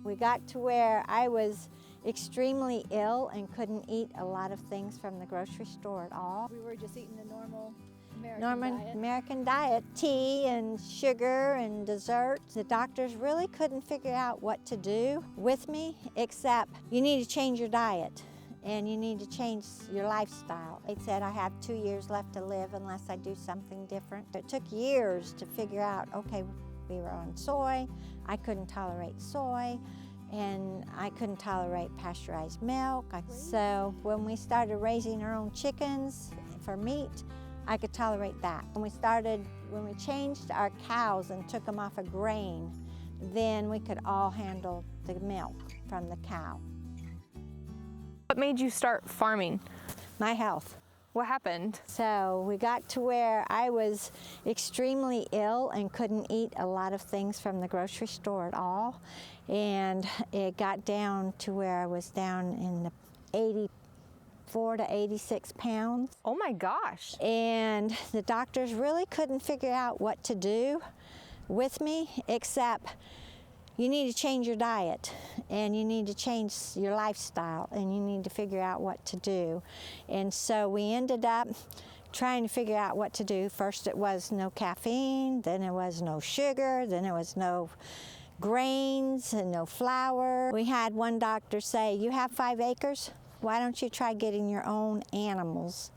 We got to where I was extremely ill and couldn't eat a lot of things from the grocery store at all. We were just eating the normal American diet, tea and sugar and desserts. The doctors really couldn't figure out what to do with me, except you need to change your diet and you need to change your lifestyle. They said I have 2 years left to live unless I do something different. It took years to figure out, okay, we were on soy. I couldn't tolerate soy, and I couldn't tolerate pasteurized milk. So when we started raising our own chickens for meat, I could tolerate that. When we changed our cows and took them off of grain, then we could all handle the milk from the cow. What made you start farming? My health. What happened? So we got to where I was extremely ill and couldn't eat a lot of things from the grocery store at all. And it got down to where I was down in the 84 to 86 pounds. Oh my gosh. And the doctors really couldn't figure out what to do with me, except you need to change your diet and you need to change your lifestyle and you need to figure out what to do. And so we ended up trying to figure out what to do. First it was no caffeine, then it was no sugar, then it was no grains and no flour. We had one doctor say, you have 5 acres? Why don't you try getting your own animals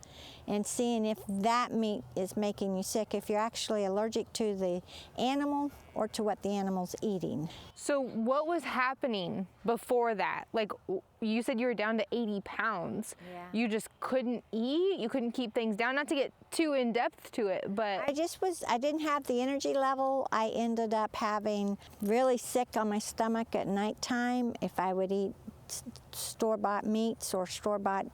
and seeing if that meat is making you sick, if you're actually allergic to the animal or to what the animal's eating. So what was happening before that? Like you said you were down to 80 pounds. Yeah. You just couldn't eat? You couldn't keep things down? Not to get too in depth to it, but... I didn't have the energy level. I ended up having really sick on my stomach at nighttime if I would eat store-bought meats or store-bought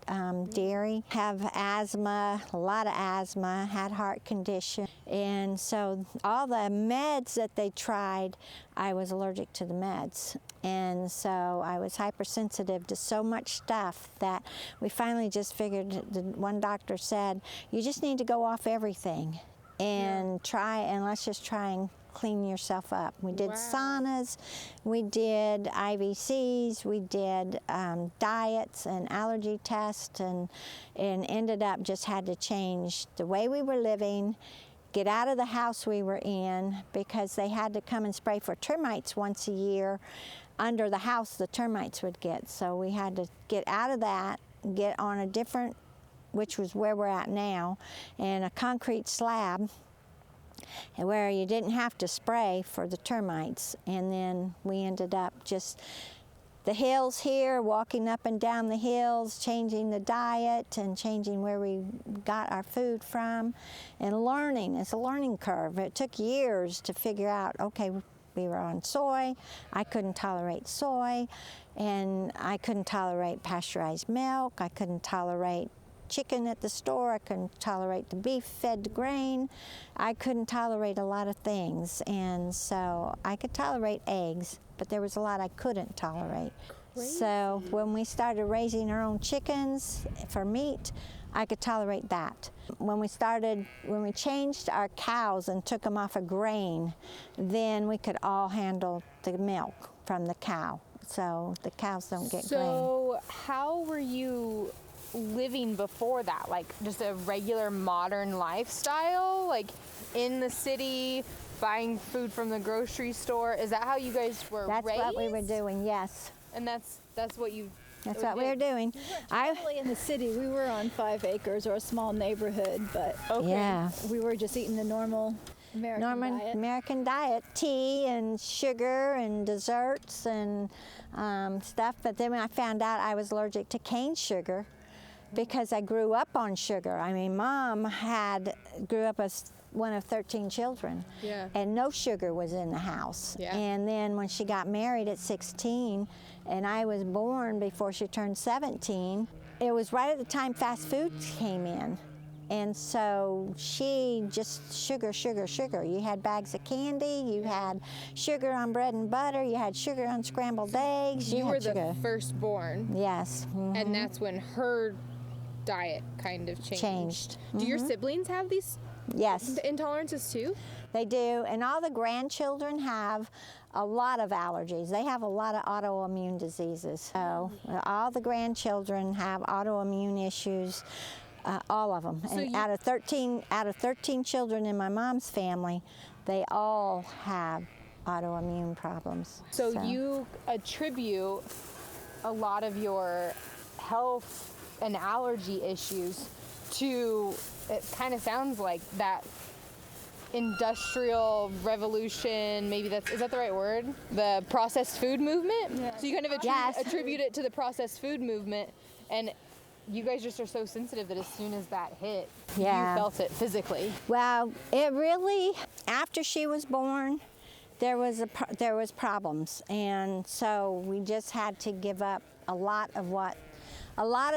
dairy. Have asthma, a lot of asthma, had heart condition. And so all the meds that they tried, I was allergic to the meds. And so I was hypersensitive to so much stuff that we finally just figured, one doctor said, you just need to go off everything and let's just try and clean yourself up. We did saunas, we did IVCs, we did diets and allergy tests, and ended up just had to change the way we were living, get out of the house we were in, because they had to come and spray for termites once a year under the house the termites would get. So we had to get out of that, get on a different, which was where we're at now, and a concrete slab where you didn't have to spray for the termites. And then we ended up just the hills here, walking up and down the hills, changing the diet and changing where we got our food from, and learning. It's a learning curve. It took years to figure out, okay, we were on soy. I couldn't tolerate soy, and I couldn't tolerate pasteurized milk. I couldn't tolerate chicken at the store. I couldn't tolerate the beef fed to grain. I couldn't tolerate a lot of things. And so I could tolerate eggs, but there was a lot I couldn't tolerate. Crazy. So when we started raising our own chickens for meat, I could tolerate that. When we changed our cows and took them off of grain, then we could all handle the milk from the cow. So the cows don't get grain. So how were you living before that? Like just a regular modern lifestyle, like in the city, buying food from the grocery store? Is that how you guys were raised? That's what we were doing, yes. And that's what you... That's what we were doing. Generally in the city, we were on 5 acres or a small neighborhood, but yeah, we were just eating the normal American diet, tea and sugar and desserts and stuff. But then when I found out I was allergic to cane sugar, because I grew up on sugar. I mean, Mom grew up as one of 13 children, and no sugar was in the house. And then when she got married at 16, and I was born before she turned 17, it was right at the time fast food came in. And so she just sugar, sugar, sugar. You had bags of candy, you had sugar on bread and butter, you had sugar on scrambled eggs. You were the firstborn. Yes. Mm-hmm. And that's when her diet kind of changed. Do your siblings have these Yes. intolerances too? They do, and all the grandchildren have a lot of allergies. They have a lot of autoimmune diseases. So all the grandchildren have autoimmune issues, all of them. So And out of 13 children in my mom's family, they all have autoimmune problems. So you attribute a lot of your health and allergy issues to, it kind of sounds like that industrial revolution, maybe is that the right word? The processed food movement? Yeah. So you kind of attribute it to the processed food movement, and you guys just are so sensitive that as soon as that hit, you felt it physically. Well, it really, after she was born, there was problems, and so we just had to give up a lot of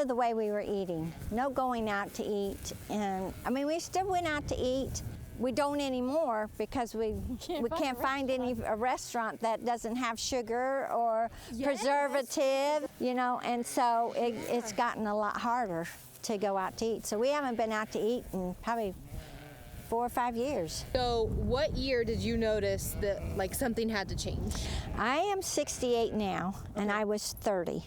the way we were eating. No going out to eat, and I mean, we still went out to eat. We don't anymore because we can't find a restaurant that doesn't have sugar or preservative, you know, and so it's gotten a lot harder to go out to eat. So we haven't been out to eat in probably 4 or 5 years. So what year did you notice that like something had to change? I am 68 now, and I was 30.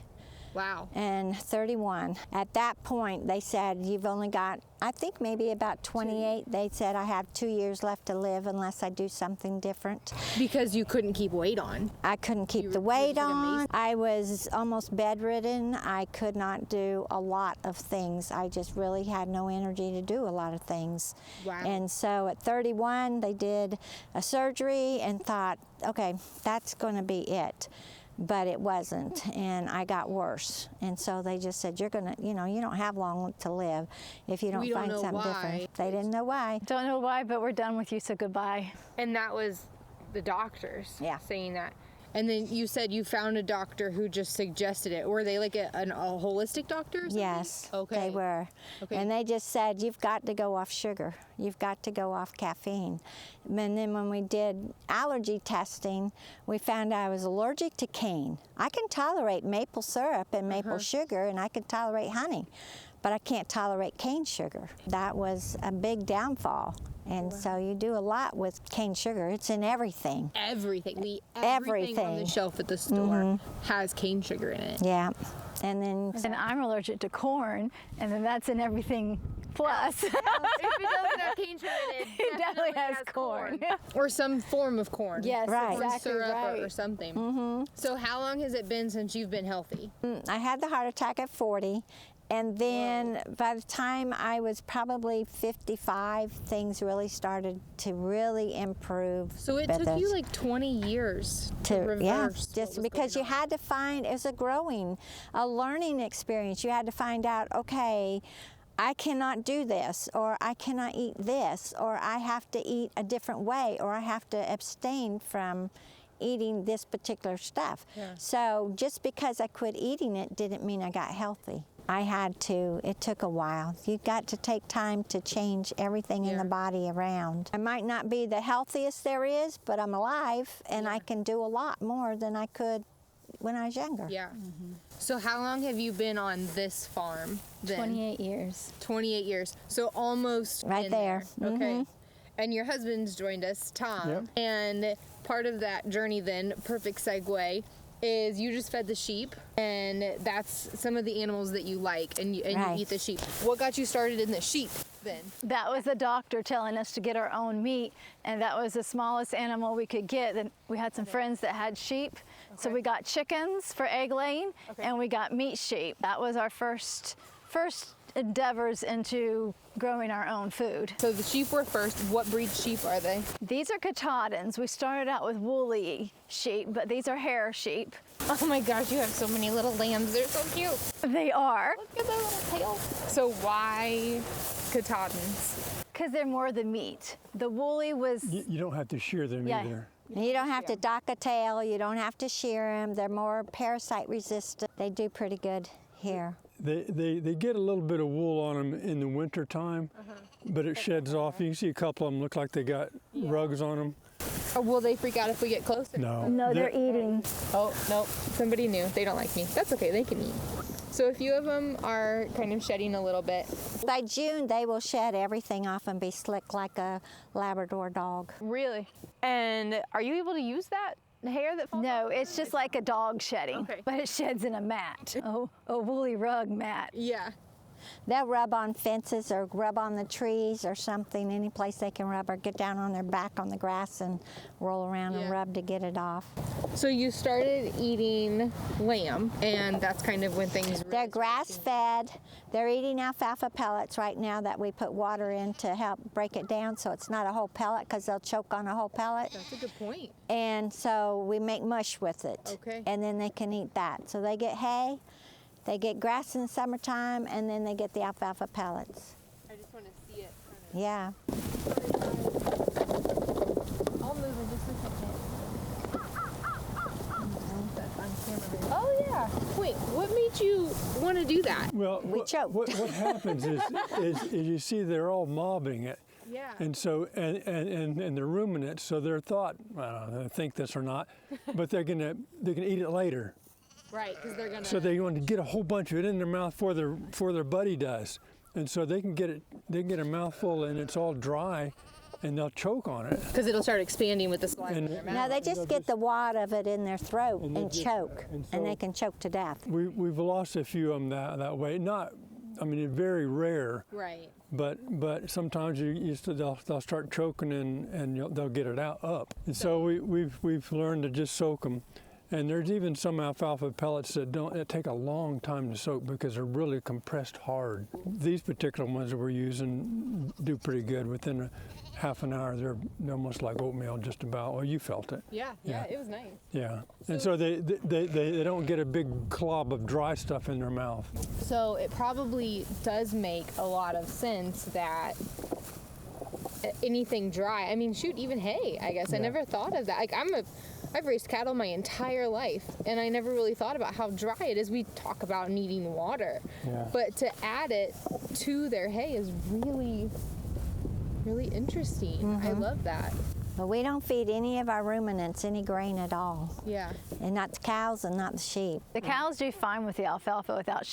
Wow. And 31. At that point, they said, you've only got, I think maybe about 28. They said I have 2 years left to live unless I do something different. Because you couldn't keep weight on. I couldn't keep the weight on. I was almost bedridden. I could not do a lot of things. I just really had no energy to do a lot of things. Wow. And so at 31, they did a surgery and thought, okay, that's going to be it. But it wasn't, and I got worse. And so they just said, you're gonna, you know, you don't have long to live if you don't find something different. They didn't know why. Don't know why, but we're done with you, so goodbye. And that was the doctors saying that. And then you said you found a doctor who just suggested it. Were they like a holistic doctor or something? Yes, okay. They were. Okay. And they just said, you've got to go off sugar. You've got to go off caffeine. And then when we did allergy testing, we found I was allergic to cane. I can tolerate maple syrup and maple sugar, and I can tolerate honey, but I can't tolerate cane sugar. That was a big downfall. And so you do a lot with cane sugar. It's in everything. Everything on the shelf at the store has cane sugar in it. Yeah. And then And I'm allergic to corn, and then that's in everything plus. If it doesn't have cane sugar in It definitely has corn. Or some form of corn. Yes, Right. Corn exactly syrup right. or something. So how long has it been since you've been healthy? I had the heart attack at 40. And then by the time I was probably 55, things really started to really improve. So it took you like 20 years to reverse. Just because you had to find, it was a learning experience. You had to find out, okay, I cannot do this, or I cannot eat this, or I have to eat a different way, or I have to abstain from eating this particular stuff. Yeah. So just because I quit eating it didn't mean I got healthy. I had to. It took a while. You got to take time to change everything in the body around. I might not be the healthiest there is, but I'm alive, and I can do a lot more than I could when I was younger. Yeah. So how long have you been on this farm then? 28 years. 28 years. So almost Right in there. Okay. And your husband's joined us, Tom. Yep. And part of that journey then, perfect segue, is you just fed the sheep, and that's some of the animals that you like, and you eat the sheep. What got you started in the sheep then? That was the doctor telling us to get our own meat, and that was the smallest animal we could get. Then we had some friends that had sheep, so we got chickens for egg laying, and we got meat sheep. That was our first endeavors into growing our own food. So the sheep were first. What breed sheep are they? These are Katahdins. We started out with woolly sheep, but these are hair sheep. Oh my gosh, you have so many little lambs. They're so cute. They are. Look at their little tails. So why Katahdins? Because they're more the meat. The woolly was... You don't have to shear them Yeah. either. You don't have to dock a tail. You don't have to shear them. They're more parasite resistant. They do pretty good here. They get a little bit of wool on them in the winter time, but it sheds off. You can see a couple of them look like they got rugs on them. Or will they freak out if we get closer? No. No, they're eating. Oh, nope. Somebody knew. They don't like me. That's okay. They can eat. So a few of them are kind of shedding a little bit. By June, they will shed everything off and be slick like a Labrador dog. Really? And are you able to use that hair that falls No, off? it's just like a dog shedding, Okay. but it sheds in a mat, a woolly rug mat. Yeah. They'll rub on fences or rub on the trees or something, any place they can rub, or get down on their back on the grass and roll around and Yeah. rub to get it off. So you started eating lamb, and that's kind of when things really They're grass fed. They're eating alfalfa pellets right now that we put water in to help break it down so it's not a whole pellet, because they'll choke on a whole pellet. That's a good point. And so we make mush with it. Okay. And then they can eat that. So they get hay, they get grass in the summertime, and then they get the alfalfa pellets. I just want to see it. Yeah. I'll move in just a second. Oh yeah. Wait, what made you want to do that? Well, choked. what happens is you see they're all mobbing it. Yeah. And so, and they're ruminants, so they're thought, I don't know, they think this or not, but they're gonna eat it later. Right, because they're gonna. So they want to get a whole bunch of it in their mouth before their buddy does, and so they can get a mouthful and it's all dry, and they'll choke on it. Because it'll start expanding with the saliva in their mouth. No, they just get the wad of it in their throat And and, they just- choke, and and so- they can choke to death. We've lost a few of them that way. Not, I mean, it's very rare. Right. But sometimes they'll start choking and they'll get it up. And so we've learned to just soak them. And there's even some alfalfa pellets that take a long time to soak because they're really compressed hard. These particular ones that we're using do pretty good. Within a half an hour, they're almost like oatmeal, just about. Well, you felt it. Yeah, Yeah. it was nice. Yeah. And so they don't get a big glob of dry stuff in their mouth. So it probably does make a lot of sense that anything dry, I mean, shoot, even hay, I guess. I Yeah. never thought of that. Like, I've raised cattle my entire life, and I never really thought about how dry it is. We talk about needing water, Yeah. but to add it to their hay is really, really interesting. I love that. But we don't feed any of our ruminants any grain at all, Yeah. and not the cows and not the sheep. The cows do fine with the alfalfa without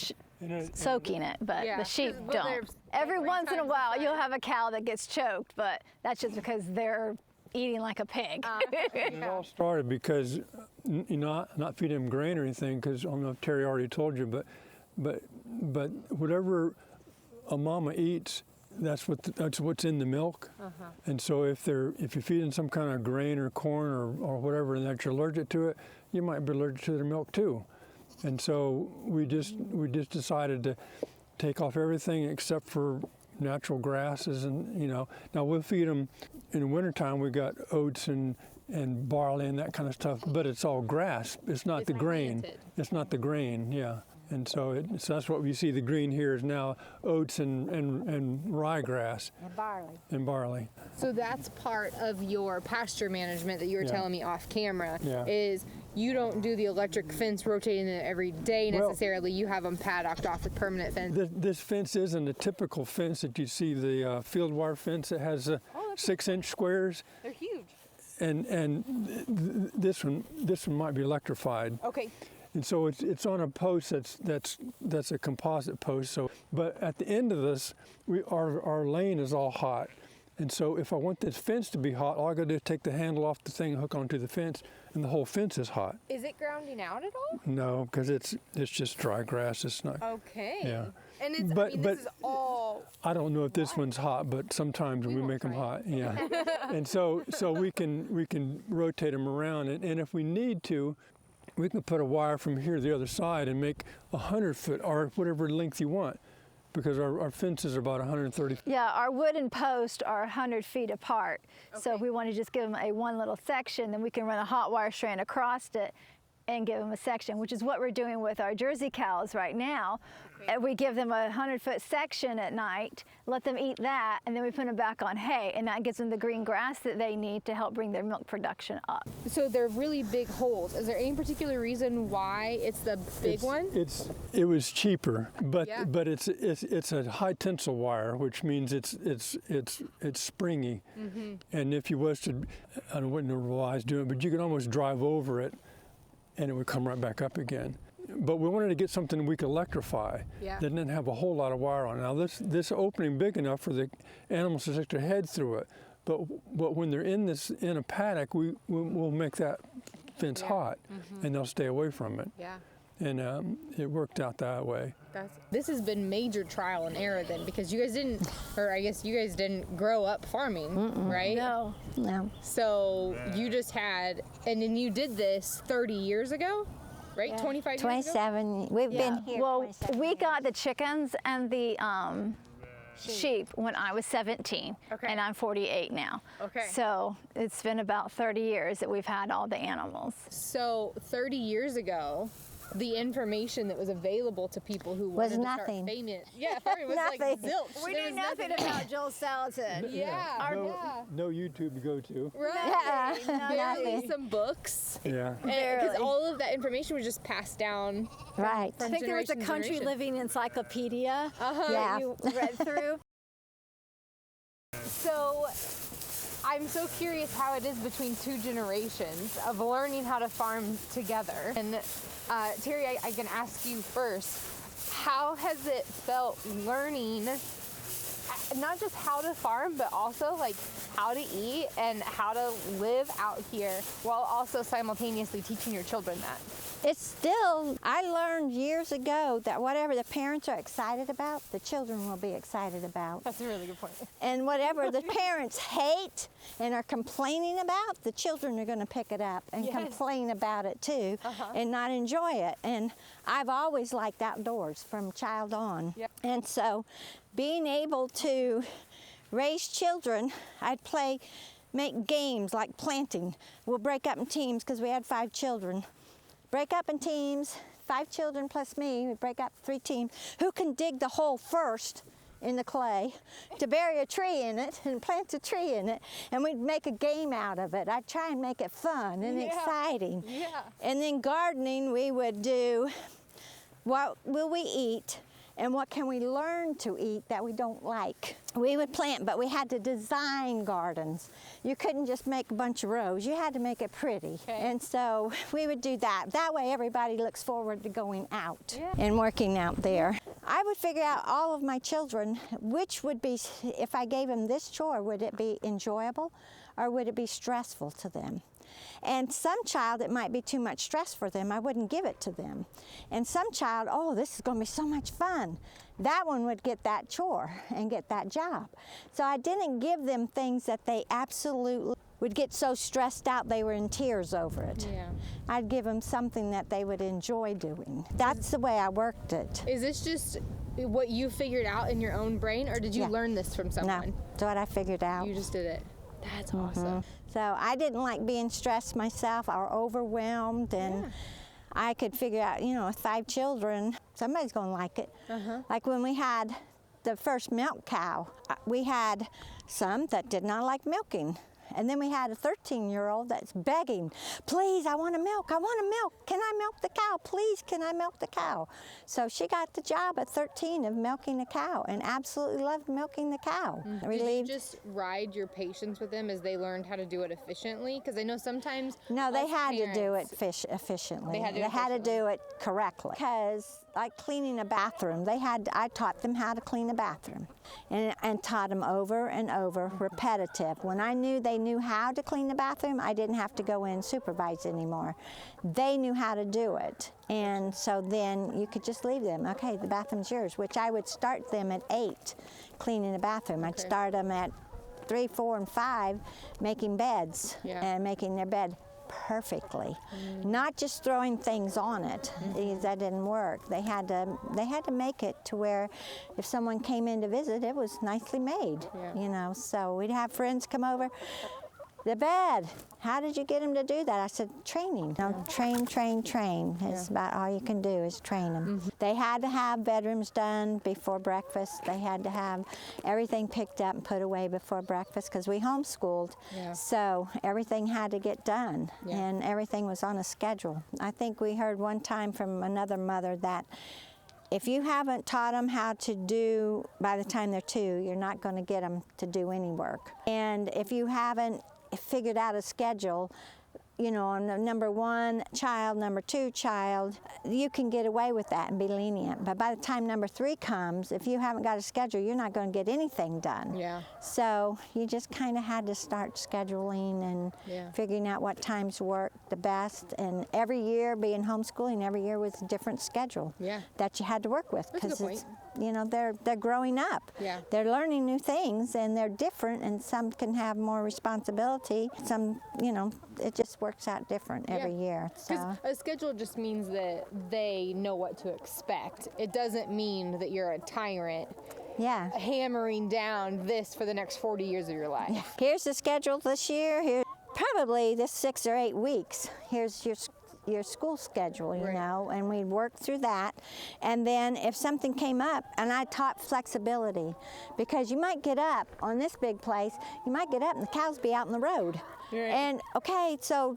soaking it, but Yeah, the sheep 'cause, well, they're don't. Every like once in a 3 times while, the you'll size. have a cow that gets choked, but that's just because they're eating like a pig. It all started because, not feeding them grain or anything, because I don't know if Terry already told you, but whatever a mama eats, that's what's in the milk. And so if you're feeding some kind of grain or corn or whatever, and that you're allergic to it, you might be allergic to their milk too. And so we just decided to take off everything except for natural grasses, and now we'll feed them in the wintertime. We got oats and barley and that kind of stuff, but it's all grass. It's not the grain. planted. It's not the grain, yeah. And so that's what we see. The green here is now oats and ryegrass And barley. and barley. So that's part of your pasture management that you were Yeah. telling me off camera, Yeah. is you don't do the electric fence rotating it every day Well- necessarily. You have them paddocked off with permanent fence. This fence isn't a typical fence that you see, the field wire fence that has 6-inch squares, They're huge. and this one might be electrified. Okay. And so it's on a post that's a composite post. So, but at the end of this, our lane is all hot, and so if I want this fence to be hot, all I got to do is take the handle off the thing, hook onto the fence, and the whole fence is hot. Is it grounding out at all? No, because it's just dry grass. It's not. Okay. Yeah. And it's, But- this is all. I don't know if this one's hot, but sometimes we won't make them try hot. Yeah. And so we can rotate them around, and if we need to, we can put a wire from here to the other side and make 100 foot or whatever length you want, because our fences are about 130. Yeah, our wooden posts are 100 feet apart. So if we want to just give them a one little section, then we can run a hot wire strand across it and give them a section, which is what we're doing with our Jersey cows right now. And we give them a 100-foot section at night, let them eat that, and then we put them back on hay, and that gives them the green grass that they need to help bring their milk production up. So they're really big holes. Is there any particular reason why it's the big one? It was cheaper, but Yeah. but it's a high tensile wire, which means it's springy. Mm-hmm. And if you was to, I wouldn't know why I was doing it, but you could almost drive over it, and it would come right back up again. but we wanted to get something we could electrify. Yeah. That didn't have a whole lot of wire on it. Now this opening big enough for the animals to stick their head through it. But when they're in a paddock, we'll make that fence hot, and they'll stay away from it. Yeah. And it worked out that way. This has been major trial and error then, because you guys didn't, or I guess you guys didn't grow up farming, right? No. No. So you just had, and then you did this 30 years ago, right? 25 years ago? 27. We've been here. Well, 27 we years. got the chickens and the sheep when I was 17, Okay. and I'm 48 now. Okay. So it's been about 30 years that we've had all the animals. So 30 years ago, the information that was available to people who wanted to start nothing. farming, farming was like Nothing. zilch. We There knew was nothing about Joel Salatin. Yeah. No YouTube to go to. Right. Barely Nothing. some books. Yeah. Because Barely. all of that information was just passed down. Right. From I think there was a generation to country generation. living encyclopedia Uh-huh. Yeah. that you read through. So I'm so curious how it is between two generations of learning how to farm together. And Tarri, I can ask you first, how has it felt learning not just how to farm, but also like how to eat and how to live out here while also simultaneously teaching your children that? It's still, I learned years ago that whatever the parents are excited about, the children will be excited about. That's a really good point. And whatever the parents hate and are complaining about, the children are going to pick it up and Yes. complain about it too and not enjoy it. And I've always liked outdoors from child on. Yep. And so being able to raise children, I'd make games like planting. We'll break up in teams because we had 5 children. Break up in teams, 5 children plus me, we break up 3 teams. Who can dig the hole first in the clay to bury a tree in it and plant a tree in it, and we'd make a game out of it. I'd try and make it fun and exciting. Yeah. And then gardening, we would do, what will we eat and what can we learn to eat that we don't like? We would plant, but we had to design gardens. You couldn't just make a bunch of rows. You had to make it pretty. Okay. And so we would do that. That way everybody looks forward to going out and working out there. I would figure out all of my children, which would be, if I gave them this chore, would it be enjoyable or would it be stressful to them? And some child, it might be too much stress for them. I wouldn't give it to them. And some child, oh, this is going to be so much fun. That one would get that chore and get that job. So I didn't give them things that they absolutely would get so stressed out they were in tears over it. Yeah. I'd give them something that they would enjoy doing. That's the way I worked it. Is this just what you figured out in your own brain, or did you learn this from someone? No, that's what I figured out. You just did it. That's awesome. So I didn't like being stressed myself or overwhelmed, and I could figure out, you know, with 5 children, somebody's going to like it. Like when we had the first milk cow, we had some that did not like milking. And then we had a 13-year-old that's begging, please, I want to milk, I want to milk. Can I milk the cow? Please, can I milk the cow? So she got the job at 13 of milking a cow and absolutely loved milking the cow. Did you just ride your patience with them as they learned how to do it efficiently? Because I know sometimes No, they us had to do it parents- efficiently. They had to do it to efficiently. do it correctly. Because like cleaning a bathroom, I taught them how to clean a bathroom and taught them over and over, repetitive. When I knew they knew how to clean the bathroom, I didn't have to go in and supervise anymore. They knew how to do it. And so then you could just leave them. Okay, the bathroom's yours, which I would start them at 8, cleaning the bathroom. I'd start them at 3, 4, and 5 making beds and making their bed perfectly, not just throwing things on it. That didn't work. They had to make it to where if someone came in to visit, it was nicely made. You know, so we'd have friends come over. The bed, how did you get them to do that? I said, training. No, train, train, train. It's about all you can do is train them. They had to have bedrooms done before breakfast. They had to have everything picked up and put away before breakfast because we homeschooled. So everything had to get done and everything was on a schedule. I think we heard one time from another mother that if you haven't taught them how to do by the time they're 2, you're not going to get them to do any work. And if you haven't figured out a schedule, you know, on the number 1 child, number 2 child, you can get away with that and be lenient. But by the time number 3 comes, if you haven't got a schedule, you're not going to get anything done. Yeah. So you just kind of had to start scheduling and figuring out what times work the best. And every year, being homeschooling, every year was a different schedule that you had to work with, because it's, you know, they're growing up. Yeah. They're learning new things, and they're different, and some can have more responsibility. Some, you know, it just works out different every year. So a schedule just means that they know what to expect. It doesn't mean that you're a tyrant hammering down this for the next 40 years of your life. Yeah. Here's the schedule this year. Here, probably this 6 or 8 weeks. Here's your school schedule, you know, and we'd work through that. And then if something came up, and I taught flexibility, because you might get up on this big place, you might get up and the cows be out in the road. Right. And okay, so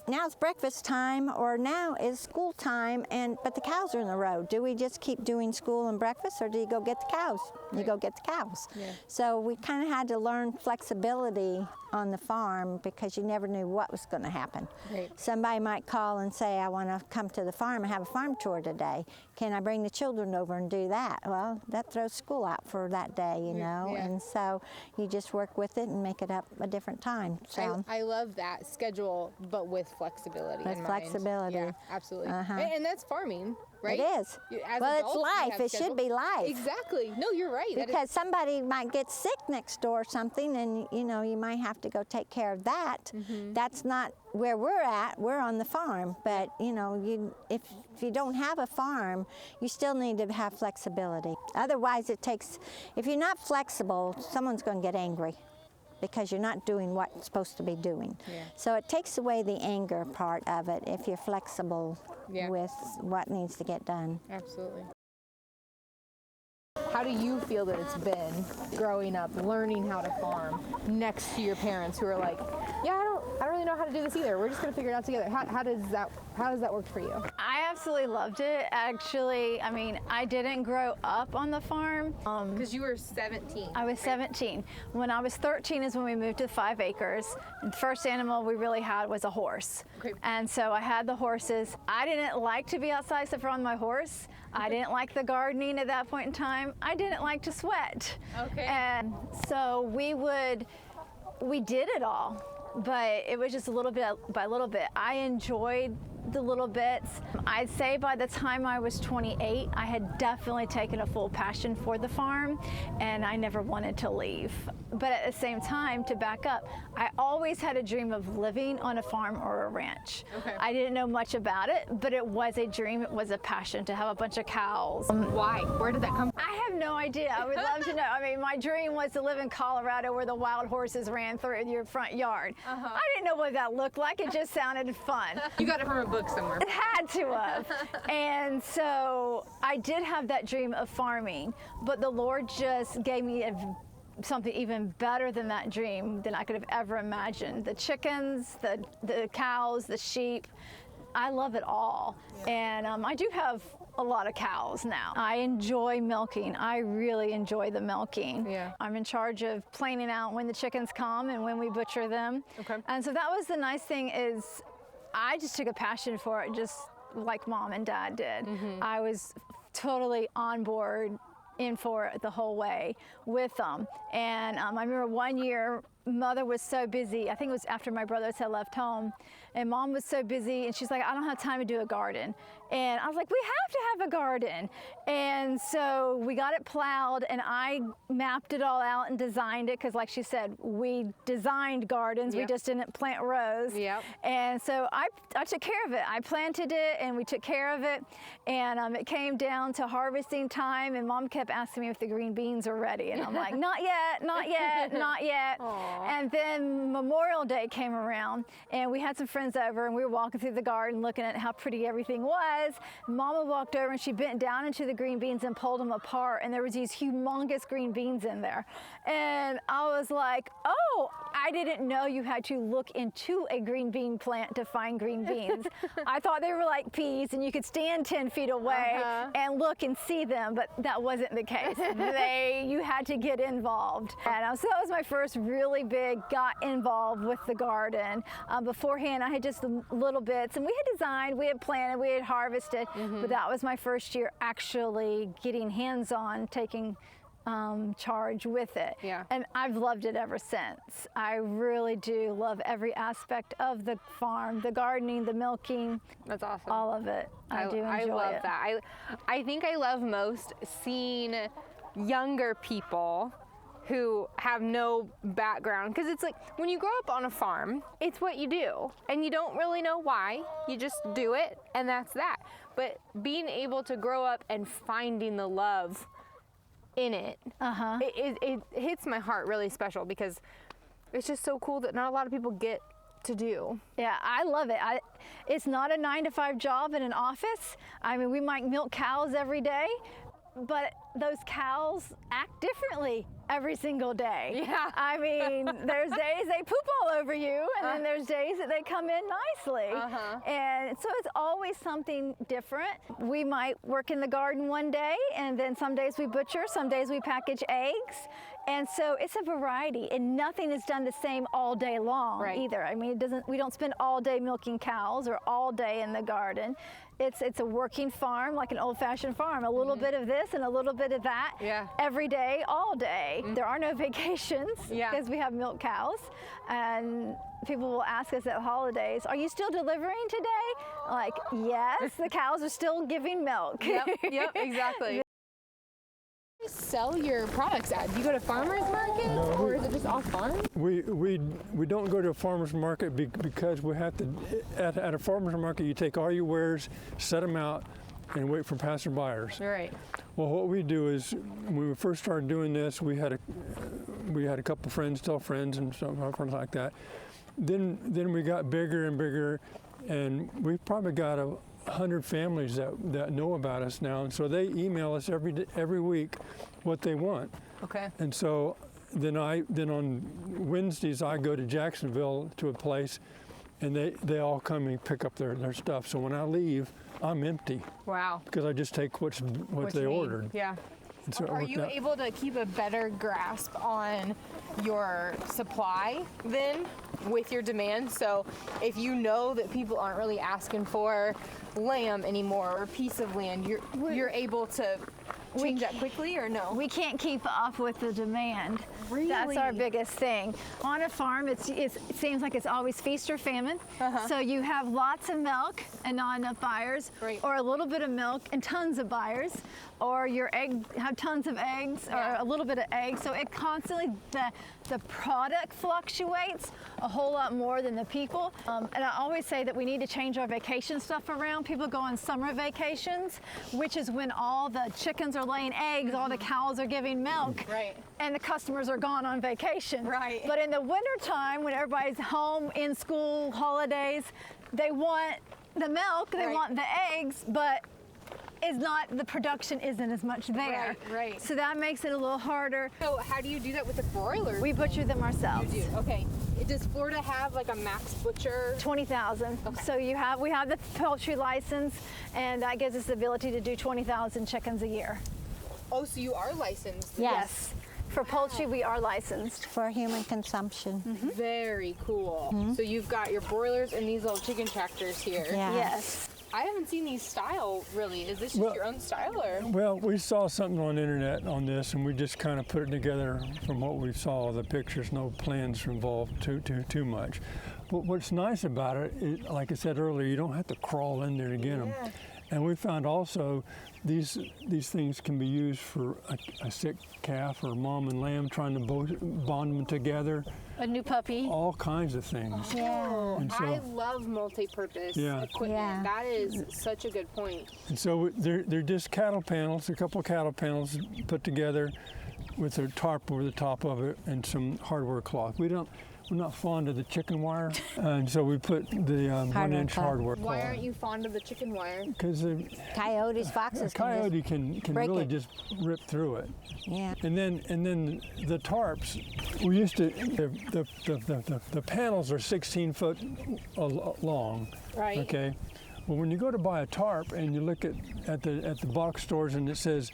now it's breakfast time, or now is school time, but the cows are in the road. Do we just keep doing school and breakfast, or do you go get the cows? You go get the cows. Yeah. So we kind of had to learn flexibility on the farm, because you never knew what was going to happen. Right. Somebody might call and say, I want to come to the farm and have a farm tour today. Can I bring the children over and do that? Well, that throws school out for that day, you know, and so you just work with it and make it up a different time. So I love that schedule, but with flexibility in mind. Flexibility. Yeah, absolutely. And that's farming, right? It is. Well, it's life. It should be life. Exactly. No, you're right. Because somebody might get sick next door or something, and you know, you might have to go take care of that. That's not where we're at. We're on the farm, but you know, if you don't have a farm, you still need to have flexibility. Otherwise, if you're not flexible, someone's going to get angry, because you're not doing what you're supposed to be doing. So it takes away the anger part of it if you're flexible with what needs to get done. Absolutely. How do you feel that it's been growing up, learning how to farm next to your parents who are like, yeah, I don't really know how to do this either. We're just gonna figure it out together. How does that work for you? I absolutely loved it. Actually, I mean, I didn't grow up on the farm. Because you were 17. I was 17. When I was 13 is when we moved to 5 acres. And the first animal we really had was a horse. Okay. And so I had the horses. I didn't like to be outside except for on my horse. I didn't like the gardening at that point in time. I didn't like to sweat. Okay. And so we did it all, but it was just a little bit by little bit. I enjoyed the little bits. I'd say by the time I was 28, I had definitely taken a full passion for the farm, and I never wanted to leave. But at the same time, to back up, I always had a dream of living on a farm or a ranch. Okay. I didn't know much about it, but it was a dream, it was a passion to have a bunch of cows. Why? Where did that come from? I have no idea. I would love to know. I mean, my dream was to live in Colorado where the wild horses ran through your front yard. I didn't know what that looked like. It just sounded fun. You got it from a book somewhere. It had to have. And so I did have that dream of farming, but the Lord just gave me something even better than that dream than I could have ever imagined. The chickens, the cows, the sheep, I love it all. And I do have a lot of cows now. I enjoy milking. I really enjoy the milking. I'm in charge of planning out when the chickens come and when we butcher them. And so that was the nice thing, is I just took a passion for it, just like Mom and Dad did. I was totally on board, in for it the whole way with them. And I remember one year, Mother was so busy, I think it was after my brothers had left home, and Mom was so busy, and she's like, I don't have time to do a garden. And I was like, we have to have a garden. And so we got it plowed, and I mapped it all out and designed it, because like she said, we designed gardens, we just didn't plant rows. And so I took care of it. I planted it, and we took care of it, and it came down to harvesting time, and Mom kept asking me if the green beans are ready, and I'm like, not yet, not yet, not yet. And then Memorial Day came around, and we had some friends over, and we were walking through the garden looking at how pretty everything was. Mama walked over, and she bent down into the green beans and pulled them apart, and there was these humongous green beans in there. And I was like, oh, I didn't know you had to look into a green bean plant to find green beans. I thought they were like peas and you could stand 10 feet away and look and see them, but that wasn't the case. You had to get involved. And so that was my first really big got involved with the garden. Beforehand, I had just the little bits, and we had designed, we had planted, we had harvested, but that was my first year actually getting hands-on, taking charge with it. Yeah. And I've loved it ever since. I really do love every aspect of the farm, the gardening, the milking. That's awesome. All of it. I do enjoy I love it. that. I think I love most seeing younger people who have no background, because it's like when you grow up on a farm, it's what you do and you don't really know why, you just do it and that's that. But being able to grow up and finding the love in it, it hits my heart really special, because it's just so cool that not a lot of people get to do. Yeah, I love it. It's not a 9-to-5 job in an office. I mean, we might milk cows every day, but those cows act differently every single day. Yeah. I mean, there's days they poop all over you, and then there's days that they come in nicely. And so it's always something different. We might work in the garden one day, and then some days we butcher, some days we package eggs. And so it's a variety, and nothing is done the same all day long either. I mean, we don't spend all day milking cows or all day in the garden. It's a working farm, like an old-fashioned farm. A little bit of this and a little bit of that every day, all day. There are no vacations because we have milk cows. And people will ask us at holidays, are you still delivering today? Like, yes, the cows are still giving milk. Yep, exactly. Sell your products at? Do you go to farmers markets, or is it just off farm? We don't go to a farmer's market because we have to, at a farmer's market you take all your wares, set them out, and wait for pasture buyers. Right. Well, what we do is, when we first started doing this, we had a couple friends, still friends, and stuff like that. Then we got bigger and bigger, and we've probably got 100 families that know about us now, and so they email us every week what they want. Okay. And so then on Wednesdays I go to Jacksonville to a place, and they all come and pick up their stuff. So when I leave, I'm empty. Wow. Because I just take what they ordered. Yeah. And so are you able to keep a better grasp on your supply then with your demand? So if you know that people aren't really asking for lamb anymore or a piece of land, you're able to change that quickly, or no? We can't keep up with the demand. Really? That's our biggest thing. On a farm, it seems like it's always feast or famine. So you have lots of milk and not enough buyers, or a little bit of milk and tons of buyers, or your egg have tons of eggs, or a little bit of eggs. So it constantly, the product fluctuates a whole lot more than the people. And I always say that we need to change our vacation stuff around. People go on summer vacations, which is when all the chickens are laying eggs, all the cows are giving milk, and the customers are gone on vacation. But in the wintertime, when everybody's home, in school, holidays, they want the milk, they want the eggs, but the production isn't as much there. So that makes it a little harder. So how do you do that with the broilers? We butcher them ourselves. You do, okay. Does Florida have like a max butcher? 20,000. Okay. So we have the poultry license, and that gives us the ability to do 20,000 chickens a year. Oh, so you are licensed? Yes. For poultry, we are licensed. For human consumption. Very cool. So you've got your broilers and these little chicken tractors here. Yeah. Yes. I haven't seen these style, really. Is this just your own style, or? Well, we saw something on the internet on this, and we just kind of put it together from what we saw, the pictures, no plans involved too much. But what's nice about it is, like I said earlier, you don't have to crawl in there to get them. And we found also these things can be used for a sick calf or mom and lamb, trying to bond them together. A new puppy. All kinds of things. Yeah. So, I love multi-purpose equipment. Yeah. That is such a good point. And so they're just cattle panels, a couple of cattle panels put together with a tarp over the top of it and some hardware cloth. we're not fond of the chicken wire, and so we put the 1-inch cut. hardware. Why aren't you fond of the chicken wire? Because the Coyotes, foxes. coyote can break really it. just rip through it. Yeah. And then the tarps, we used to the panels are 16 foot long. Right. Okay. Well, when you go to buy a tarp and you look at the box stores and it says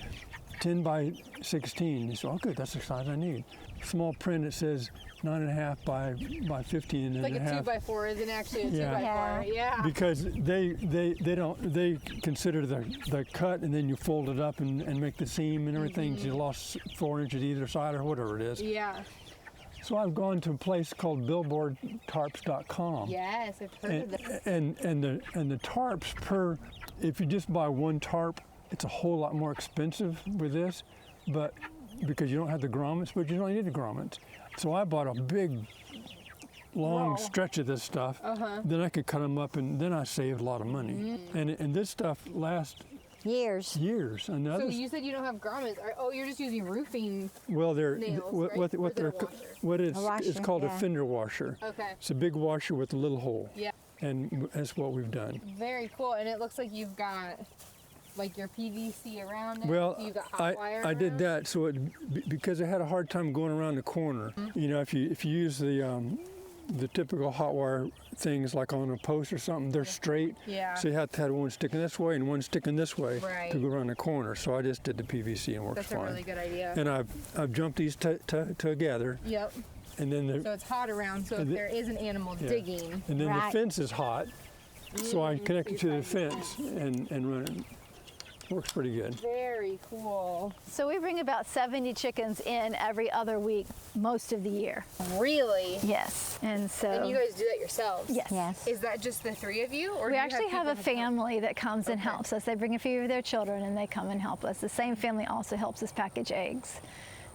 10 by 16, you say, oh, good, that's the size I need. Small print, it says 9.5 by 15 and Like a a half. 2x4 isn't actually a Yeah. 2x4. Yeah. Because they consider the cut and then you fold it up and make the seam and everything. So you lost 4 inches either side or whatever it is. Yeah. So I've gone to a place called billboardtarps.com. Yes, I've heard of that. And the tarps if you just buy one tarp, it's a whole lot more expensive with this, but because you don't have the grommets, but you don't need the grommets. So I bought a big, long stretch of this stuff. Then I could cut them up, and then I saved a lot of money. And this stuff lasts Years. years. And the So others, you said you don't have grommets. Oh, you're just using roofing. well, they're nails, what, right? what, Or what is it a they're washer? what it's A washer, it's called a yeah. fender washer. Okay. It's a big washer with a little hole. Yeah. And that's what we've done. Very cool. And it looks like you've got like your PVC around it. Well, You got hot wire I did around? that so because I had a hard time going around the corner. You know, if you use the typical hot wire things like on a post or something, they're straight. Yeah. So you have to have one sticking this way and one sticking this way Right. to go around the corner. So I just did the PVC and it works That's fine. a really good idea. And I've jumped these together, Yep. and then So it's hot around. So if And the- there is an animal yeah. digging, and then Right. the fence is hot, so I connect it to the You're fine. fence and run it. Works pretty good. very cool. So we bring about 70 chickens in every other week, most of the year. Really? Yes. And so And you guys do that yourselves? Yes. Yes. Is that just the three of you, or we do you actually have a people who help? family that comes and Okay. helps us. They bring a few of their children and they come and help us. The same family also helps us package eggs,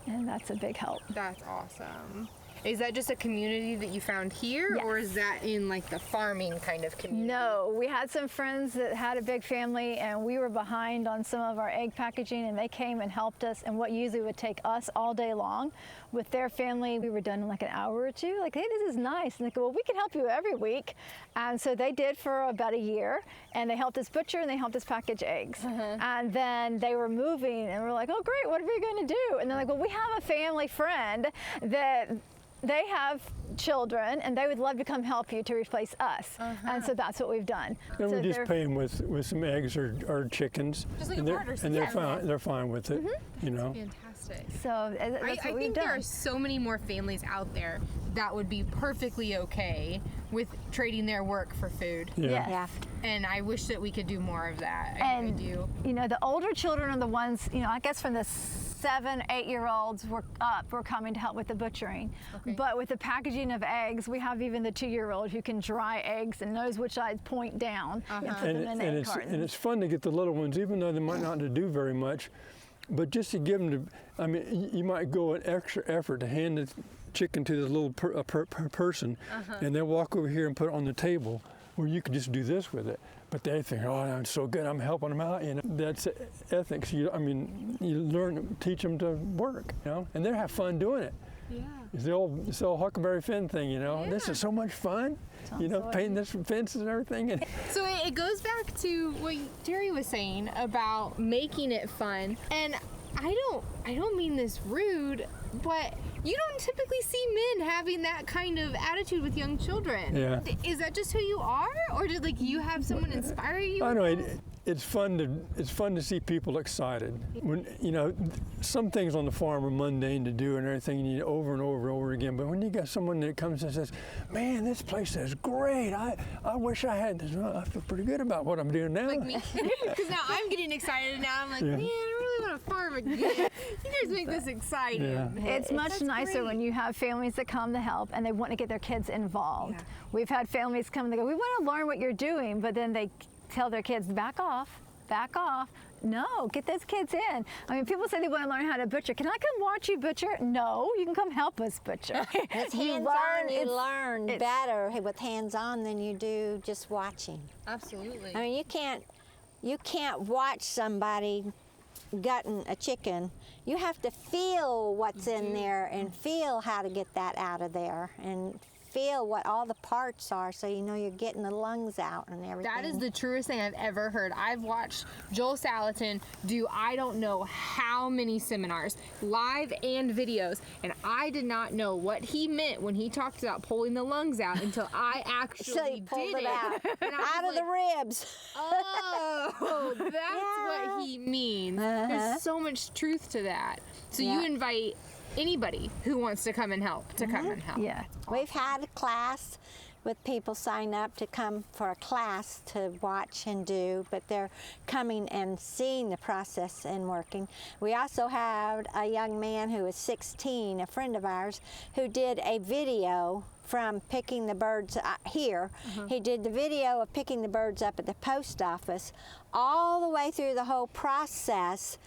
and that's a big help. That's awesome. Is that just a community that you found here, or Yes. is that in like the farming kind of community? No, we had some friends that had a big family and we were behind on some of our egg packaging, and they came and helped us. And what usually would take us all day long, with their family, we were done in like an hour or two. Like, hey, this is nice. And they go, well, we can help you every week. And so they did for about a year, and they helped us butcher and they helped us package eggs. And then they were moving and we're like, oh great, what are we going to do? And they're like, well, we have a family friend that they have children and they would love to come help you to replace us. And so that's what we've done. And So we just they're- pay them with some eggs or chickens, Just like and a they're, barter and they're system. fine. They're fine with it, you know. Fantastic. So that's I what we've think there done. are so many more families out there that would be perfectly okay with trading their work for food. Yeah. Yes. Yeah. And I wish that we could do more of that. I And do. you know, the older children are the ones, you know, I guess from the 7, 8-year-olds were up, were coming to help with the butchering. Okay. But with the packaging of eggs, we have even the 2-year-old who can dry eggs and knows which side point down and put And, them in and egg it's cartons. it's fun to get the little ones, even though they might not do very much, but just to give them to. I mean, you might go an extra effort to hand the chicken to this little person, and they'll walk over here and put it on the table, where you could just do this with it. But they think, oh, I'm so good, I'm helping them out. You know, that's ethics. I mean, you learn, teach them to work, you know, and they have fun doing it. Yeah. It's the old Huckleberry Finn thing, you know. This Yeah. is so much fun, you know, painting this fences and everything. And So it goes back to what Tarri was saying about making it fun. And I don't mean this rude, but you don't typically see men having that kind of attitude with young children. Yeah. Is that just who you are, or did like you have someone inspire you? I know it's fun to see people excited. When you know some things on the farm are mundane to do and everything, you need over and over and over again. But when you got someone that comes and says, "Man, this place is great. I wish I had this. Well, I feel pretty good about what I'm doing now." Like me, because now I'm getting excited. Now I'm like, Yeah. man, I really want to farm again. You guys make this exciting. Yeah. It's much That's nicer great. when you have families that come to help and they want to get their kids involved. Yeah. We've had families come and they go, we want to learn what you're doing, but then they tell their kids, back off, back off. No, get those kids in. I mean, people say they want to learn how to butcher. Can I come watch you butcher? No, you can come help us butcher. It's You hands-on. You it's- learn it's- better with hands-on than you do just watching. Absolutely. I mean, you can't watch somebody gutting a chicken, you have to feel what's in there and feel how to get that out of there and feel what all the parts are so you know you're getting the lungs out and everything. That is the truest thing I've ever heard. I've watched Joel Salatin do I don't know how many seminars, live and videos, and I did not know what he meant when he talked about pulling the lungs out until I actually so you pulled did it out, And I was out of like, the ribs. Oh, that's what he means. There's so much truth to that. So you invite anybody who wants to come and help to come and help. Yeah. We've had a class with people sign up to come for a class to watch and do, but they're coming and seeing the process and working. We also had a young man who was 16, a friend of ours, who did a video from picking the birds here. He did the video of picking the birds up at the post office all the way through the whole process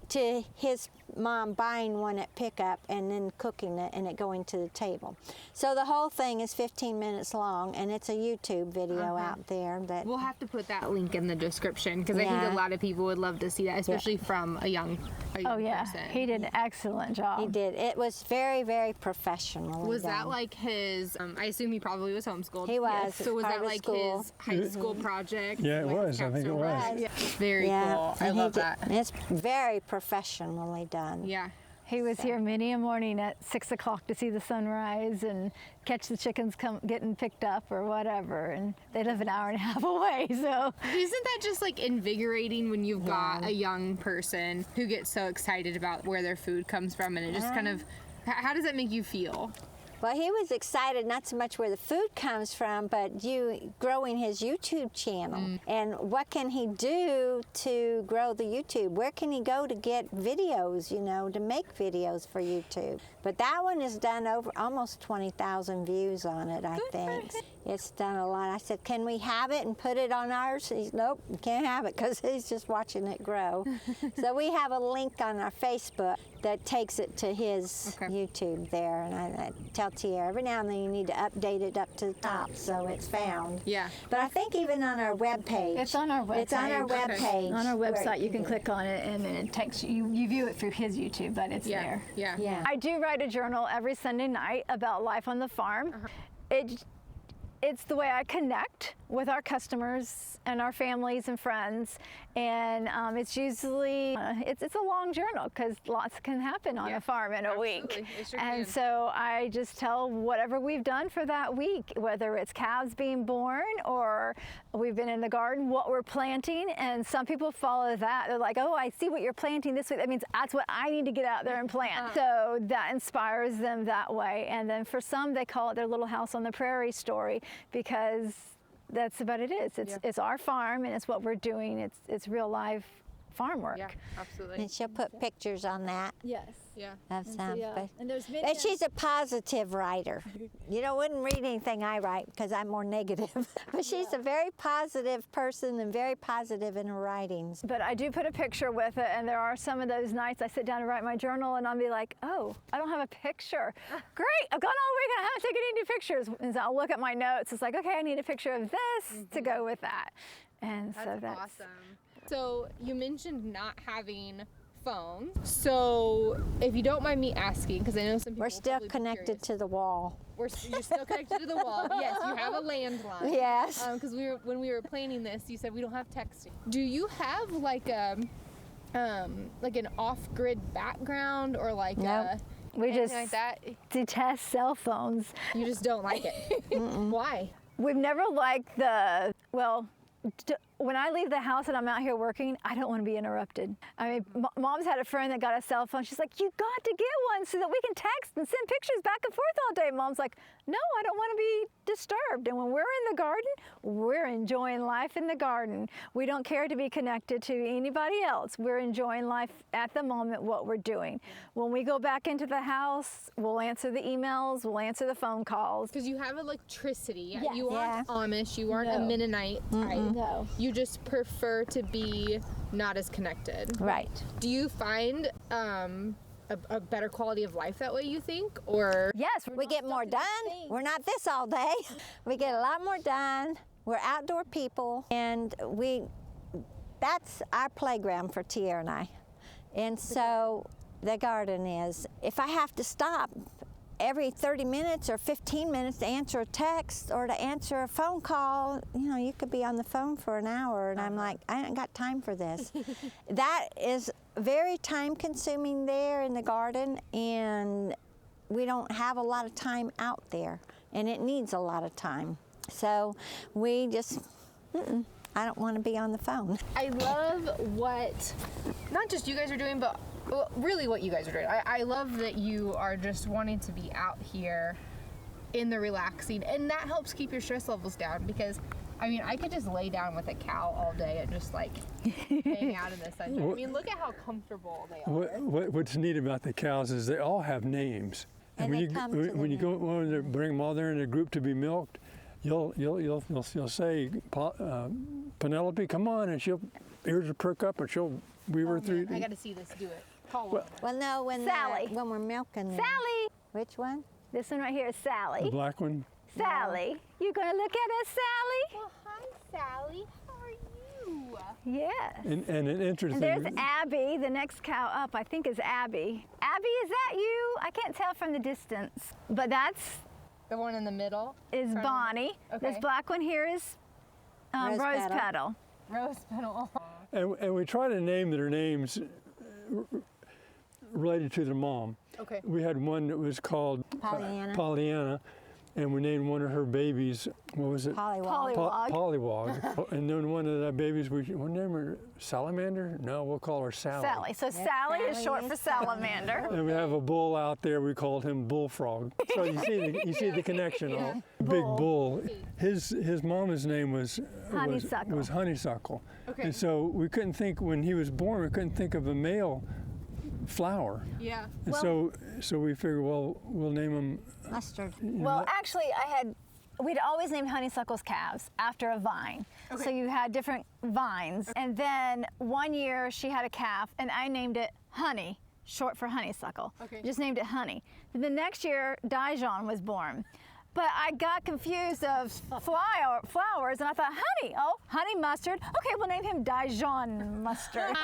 to his mom buying one at pickup and then cooking it and it going to the table. So the whole thing is 15 minutes long, and it's a YouTube video out there that We'll have to put that link in the description because I think Yeah. a lot of people would love to see that, especially from a young Oh yeah, person. he did an excellent job. he did. It was very, very professional. Was that like his, I assume he probably was homeschooled. He was. So was part that of like school. his high school project? Yeah, it Like was. I think it capstone was. project? Yeah. Very cool. I and he love did- that. It's very professionally done. Yeah. He was here many a morning at 6 o'clock to see the sunrise and catch the chickens getting picked up or whatever. And they live an hour and a half away, so. Isn't that just like invigorating when you've got a young person who gets so excited about where their food comes from, and it just kind of, how does that make you feel? Well, he was excited not so much where the food comes from, but you growing his YouTube channel. And what can he do to grow the YouTube? Where can he go to get videos, you know, to make videos for YouTube? But that one has done over almost 20,000 views on it, I think. It's done a lot. I said, can we have it and put it on ours? He's, nope, you can't have it because he's just watching it grow. So we have a link on our Facebook that takes it to his YouTube there. And I tell Tia, every now and then you need to update it up to the top so it's found. Yeah. But I think even on our webpage. It's on our webpage. It's on our webpage. On our where website, you do can it. click on it and then it takes you, you view it through his YouTube, but it's Yeah. there. Yeah. Yeah. I do write a journal every Sunday night about life on the farm. It's the way I connect with our customers and our families and friends, and it's usually it's a long journal because lots can happen on a farm in a week. Absolutely. It sure And can. so I just tell whatever we've done for that week, whether it's calves being born or we've been in the garden, what we're planting, and some people follow that. They're like, oh, I see what you're planting this week. That means that's what I need to get out there and plant. So that inspires them that way. And then for some, they call it their little house on the prairie story because that's what it is. It's our farm and it's what we're doing. It's real live farm work. Yeah, absolutely. And she'll put pictures on that Yes. Yeah. of some. But, And there's but she's a positive writer. You know, wouldn't read anything I write because I'm more negative. But she's a very positive person and very positive in her writings. But I do put a picture with it, and there are some of those nights I sit down to write my journal, and I'll be like, oh, I don't have a picture. Great, I've gone all week and I haven't taken any pictures. And so I'll look at my notes. It's like, okay, I need a picture of this to go with that. And so that's awesome. So you mentioned not having phones. So if you don't mind me asking, because I know some people We're will still probably be connected curious. to the wall. You're still connected to the wall. Yes, you have a landline. Yes. Because when we were planning this, you said we don't have texting. Do you have like an off-grid background or like Nope. we anything just like that? detest cell phones. You just don't like it. Why? We've never liked when I leave the house and I'm out here working, I don't want to be interrupted. I mean, Mom's had a friend that got a cell phone. She's like, you got to get one so that we can text and send pictures back and forth all day. Mom's like, no, I don't want to be disturbed. And when we're in the garden, we're enjoying life in the garden. We don't care to be connected to anybody else. We're enjoying life at the moment, what we're doing. When we go back into the house, we'll answer the emails, we'll answer the phone calls. Because you have electricity. Yes. You aren't Amish. You aren't a No. Mennonite type. No. You just prefer to be not as connected. Right. Do you find a better quality of life that way, you think? Or Yes, We get more done. We're not this all day. We get a lot more done. We're outdoor people, and that's our playground for Tia and I. And so the garden is. If I have to stop every 30 minutes or 15 minutes to answer a text or to answer a phone call, you know, you could be on the phone for an hour, and I'm like, I ain't got time for this. That is very time consuming there in the garden, and we don't have a lot of time out there, and it needs a lot of time. So we just, I don't want to be on the phone. I love what, not just you guys are doing, but really what you guys are doing. I love that you are just wanting to be out here in the relaxing, and that helps keep your stress levels down, because I mean, I could just lay down with a cow all day and just like hang out in the sunshine. I mean, look at how comfortable they are. What's neat about the cows is they all have names. And when they you come to the when you go name. over there, bring them all there in a group to be milked, you'll say, Penelope, come on, and ears will perk up, and she'll weave her through. I got to see this. Do it. Call one. Well, no, when Sally. when we're milking them. Sally! Which one? This one right here is Sally. The black one. Sally, you gonna look at us, Sally? Well, hi, Sally. How are you? Yes. And an interesting. And there's Abby, the next cow up, I think is Abby. Abby, is that you? I can't tell from the distance, but that's The one in the middle is Front of Bonnie. Okay. This black one here is Rose Rose Petal. Petal. Rose petal. And we try to name their names related to their mom. Okay. We had one that was called Pollyanna. Pollyanna, and we named one of her babies, what was it? Pollywog. Pollywog. Pollywog. And then one of the babies, we'll name her Salamander? No, we'll call her Sally. Sally. So Sally is Sally short is for salamander. And we have a bull out there, we called him Bullfrog. So you see the connection, all. Big bull. His mama's name was Honeysuckle. was Honeysuckle. Okay. And so we couldn't think, when he was born, we couldn't think of a male flower. Yeah. And so we figured, well, we'll name him. Mustard. Well, actually, we'd always named honeysuckles calves after a vine. Okay. So you had different vines. And then one year she had a calf, and I named it Honey, short for honeysuckle. Okay. Just named it Honey. The next year, Dijon was born. But I got confused of flowers, and I thought, honey mustard. Okay, we'll name him Dijon mustard.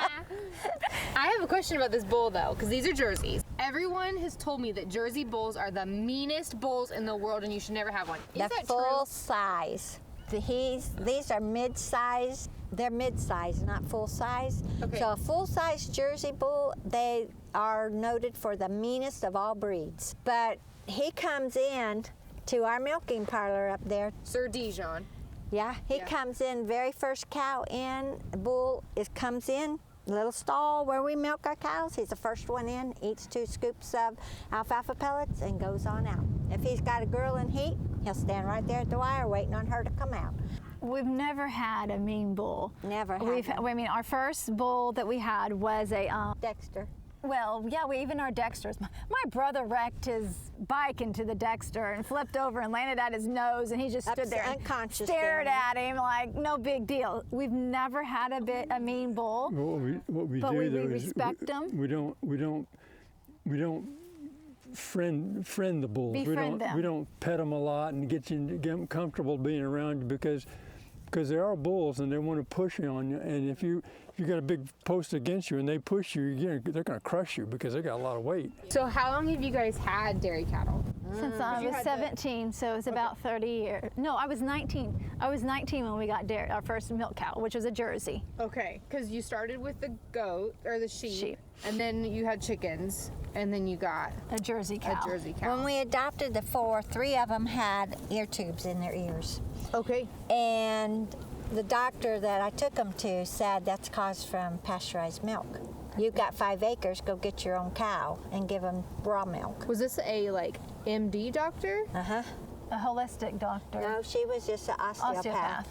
I have a question about this bull though, because these are Jerseys. Everyone has told me that Jersey bulls are the meanest bulls in the world, and you should never have one. Is The that full true? size. These are mid-size. They're mid-size, not full size. Okay. So a full-size Jersey bull, they are noted for the meanest of all breeds. But he comes in to our milking parlor up there. Sir Dijon. Yeah, he Yeah. comes in, very first cow in, bull comes in, little stall where we milk our cows. He's the first one in, eats 2 scoops of alfalfa pellets and goes on out. If he's got a girl in heat, he'll stand right there at the wire waiting on her to come out. We've never had a mean bull. Never had one. I mean, our first bull that we had was a Dexter. Well, yeah, even our Dexters. My brother wrecked his bike into the Dexter and flipped over and landed at his nose, and he just stood there and unconscious stared there. at him like no big deal. We've never had a mean bull. What we But do we though is respect them. We don't friend the bulls. Befriend them. We don't pet them a lot and get them comfortable being around you, because they are bulls and they want to push on you. And if you got a big post against you and they push you, they're going to crush you because they got a lot of weight. So how long have you guys had dairy cattle? Since I You was had the- 17, so it was about 30 years. No, I was 19. I was 19 when we got our first milk cow, which was a Jersey. Okay, because you started with the goat or the sheep, and then you had chickens, and then you got A Jersey cow. a Jersey cow. When we adopted the 4, 3 of them had ear tubes in their ears. Okay. And the doctor that I took them to said that's caused from pasteurized milk. You've got 5 acres, go get your own cow and give them raw milk. Was this a MD doctor? Uh-huh. A holistic doctor. No, she was just an osteopath.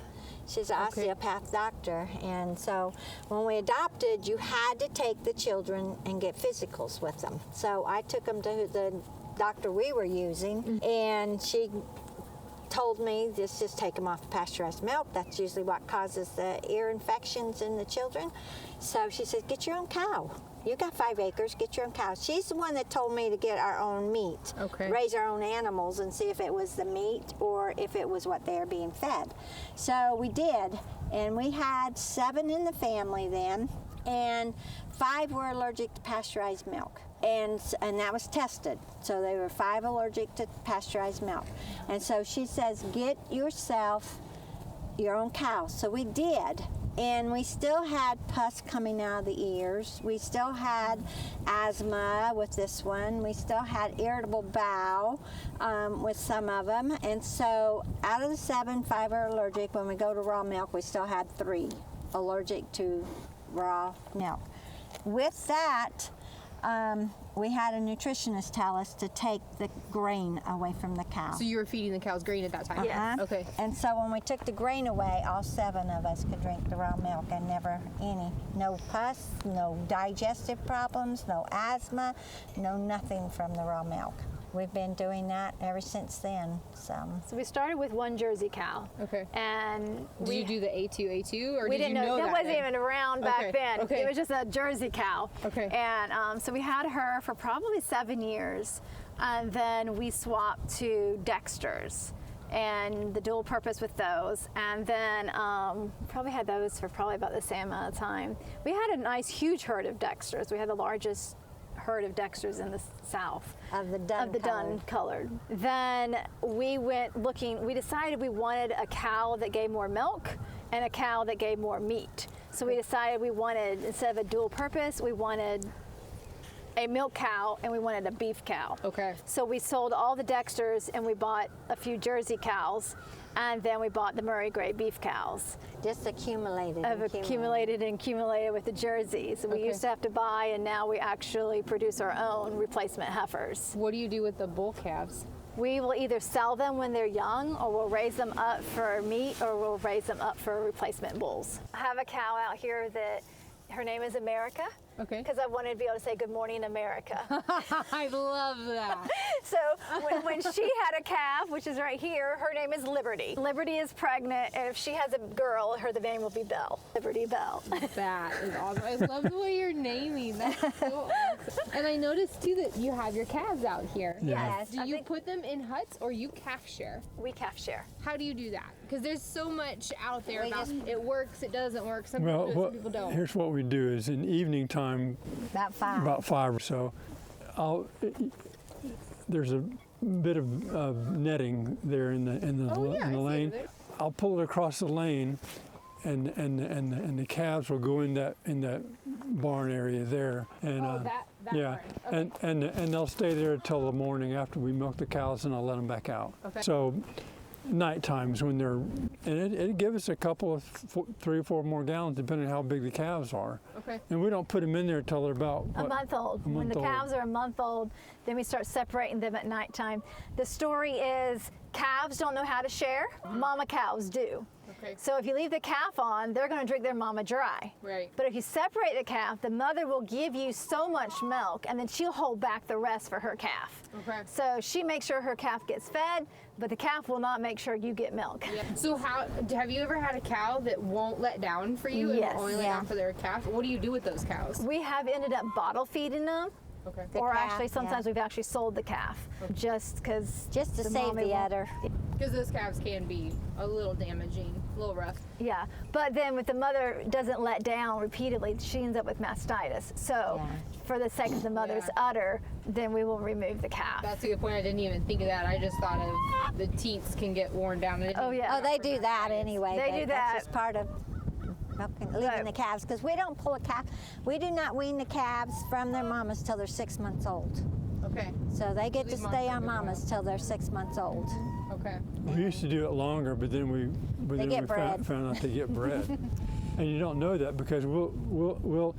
She's an osteopath doctor. And so when we adopted, you had to take the children and get physicals with them. So I took them to the doctor we were using, and she told me just take them off the pasteurized milk. That's usually what causes the ear infections in the children. So she said, get your own cow. You got 5 acres, get your own cow. She's the one that told me to get our own meat, raise our own animals and see if it was the meat or if it was what they were being fed. So we did, and we had 7 in the family then. and 5 were allergic to pasteurized milk. And that was tested. So they were 5 allergic to pasteurized milk. And so she says, get yourself your own cow. So we did. And we still had pus coming out of the ears. We still had asthma with this one. We still had irritable bowel with some of them. And so out of the 7, 5 are allergic. When we go to raw milk, we still had 3 allergic to raw milk. With that, we had a nutritionist tell us to take the grain away from the cow. So you were feeding the cows grain at that time? Yeah. Okay. And so when we took the grain away, all 7 of us could drink the raw milk and never no pus, no digestive problems, no asthma, no nothing from the raw milk. We've been doing that ever since then. So we started with 1 Jersey cow. Okay. And did you do the A2, or we did didn't you know that wasn't then? even around back then. Okay. It was just a Jersey cow. Okay. And so we had her for probably 7 years, and then we swapped to Dexters and the dual purpose with those, and then probably had those for probably about the same amount of time. We had a nice huge herd of Dexters. We had the largest herd of Dexters in the South. Of the dun dun colored. Then we went looking, we decided we wanted a cow that gave more milk and a cow that gave more meat. So we decided we wanted, instead of a dual purpose, we wanted a milk cow and we wanted a beef cow. Okay. So we sold all the Dexters and we bought a few Jersey cows, and then we bought the Murray Grey beef cows. just accumulated. Accumulated with the Jerseys. We used to have to buy, and now we actually produce our own replacement heifers. What do you do with the bull calves? We will either sell them when they're young, or we'll raise them up for meat, or we'll raise them up for replacement bulls. I have a cow out here that her name is America. Okay. Because I wanted to be able to say good morning, America. I love that. So when she had a calf, which is right here, her name is Liberty. Liberty is pregnant, and if she has a girl, the name will be Belle. Liberty Belle. That is awesome. I love the way you're naming. That's so awesome. And I noticed too that you have your calves out here. Yes. Do you put them in huts or you calf share? We calf share. How do you do that? Because there's so much out there We about just- it works, it doesn't work. Some Well, people do it, some people don't. here's what we do is in evening time, About 5. about 5 or so, there's a bit of netting there in the Oh, yeah, I in the see lane. it. I'll pull it across the lane, and the calves will go in that barn area there. And that yeah, barn. Okay. and they'll stay there until the morning after we milk the cows, and I'll let them back out. Okay. So night times when they're, and it'd give us a couple of 3 or 4 more gallons depending on how big the calves are. Okay. And we don't put them in there till they're about A month old. A When month the old. calves are a month old, then we start separating them at nighttime. The story is calves don't know how to share. Mama cows do. Okay. So if you leave the calf on, they're going to drink their mama dry. Right. But if you separate the calf, the mother will give you so much milk, and then she'll hold back the rest for her calf. Okay. So she makes sure her calf gets fed, but the calf will not make sure you get milk. Yeah. So have you ever had a cow that won't let down for you Yes. and will only let down for their calf? What do you do with those cows? We have ended up bottle feeding them. Okay. Or calf, actually, sometimes yeah. we've actually sold the calf just because. Just to save the udder. Because those calves can be a little damaging, a little rough. Yeah, but then if the mother doesn't let down repeatedly, she ends up with mastitis. So, for the sake of the mother's udder, then we will remove the calf. That's a good point. I didn't even think of that. I just thought of the teats can get worn down. Oh, yeah. Oh, they do that anyway. They but do that's that. just part of milking, leaving the calves, because we don't pull a calf. We do not wean the calves from their mamas till they're 6 months old. Okay. So they get to Leave 'em on stay for a on good while. mamas till they're 6 months old. Okay. We used to do it longer, but then we get bred. found out they get bred. And you don't know that because we'll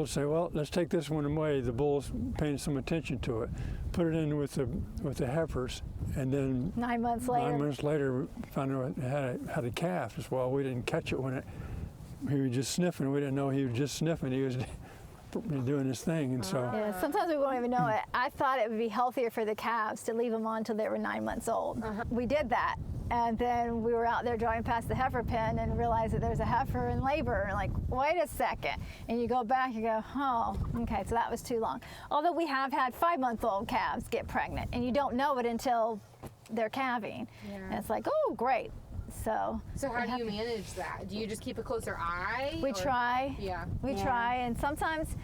say, well, let's take this one away. The bull's paying some attention to it. Put it in with the heifers, and then 9 months later. 9 months later, we found out it had a calf as well. We didn't catch it when he was just sniffing. We didn't know he was just sniffing. He was doing his thing, and so. Yeah, sometimes we won't even know it. I thought it would be healthier for the calves to leave them on until they were 9 months old. We did that. And then we were out there driving past the heifer pen and realized that there's a heifer in labor. And like, wait a second. And you go back, you go, oh, okay, so that was too long. Although we have had 5-month-old calves get pregnant, and you don't know it until they're calving. Yeah. And it's like, oh, great. So how do you manage that? Do you just keep a closer eye? we try. Yeah. We try, and sometimes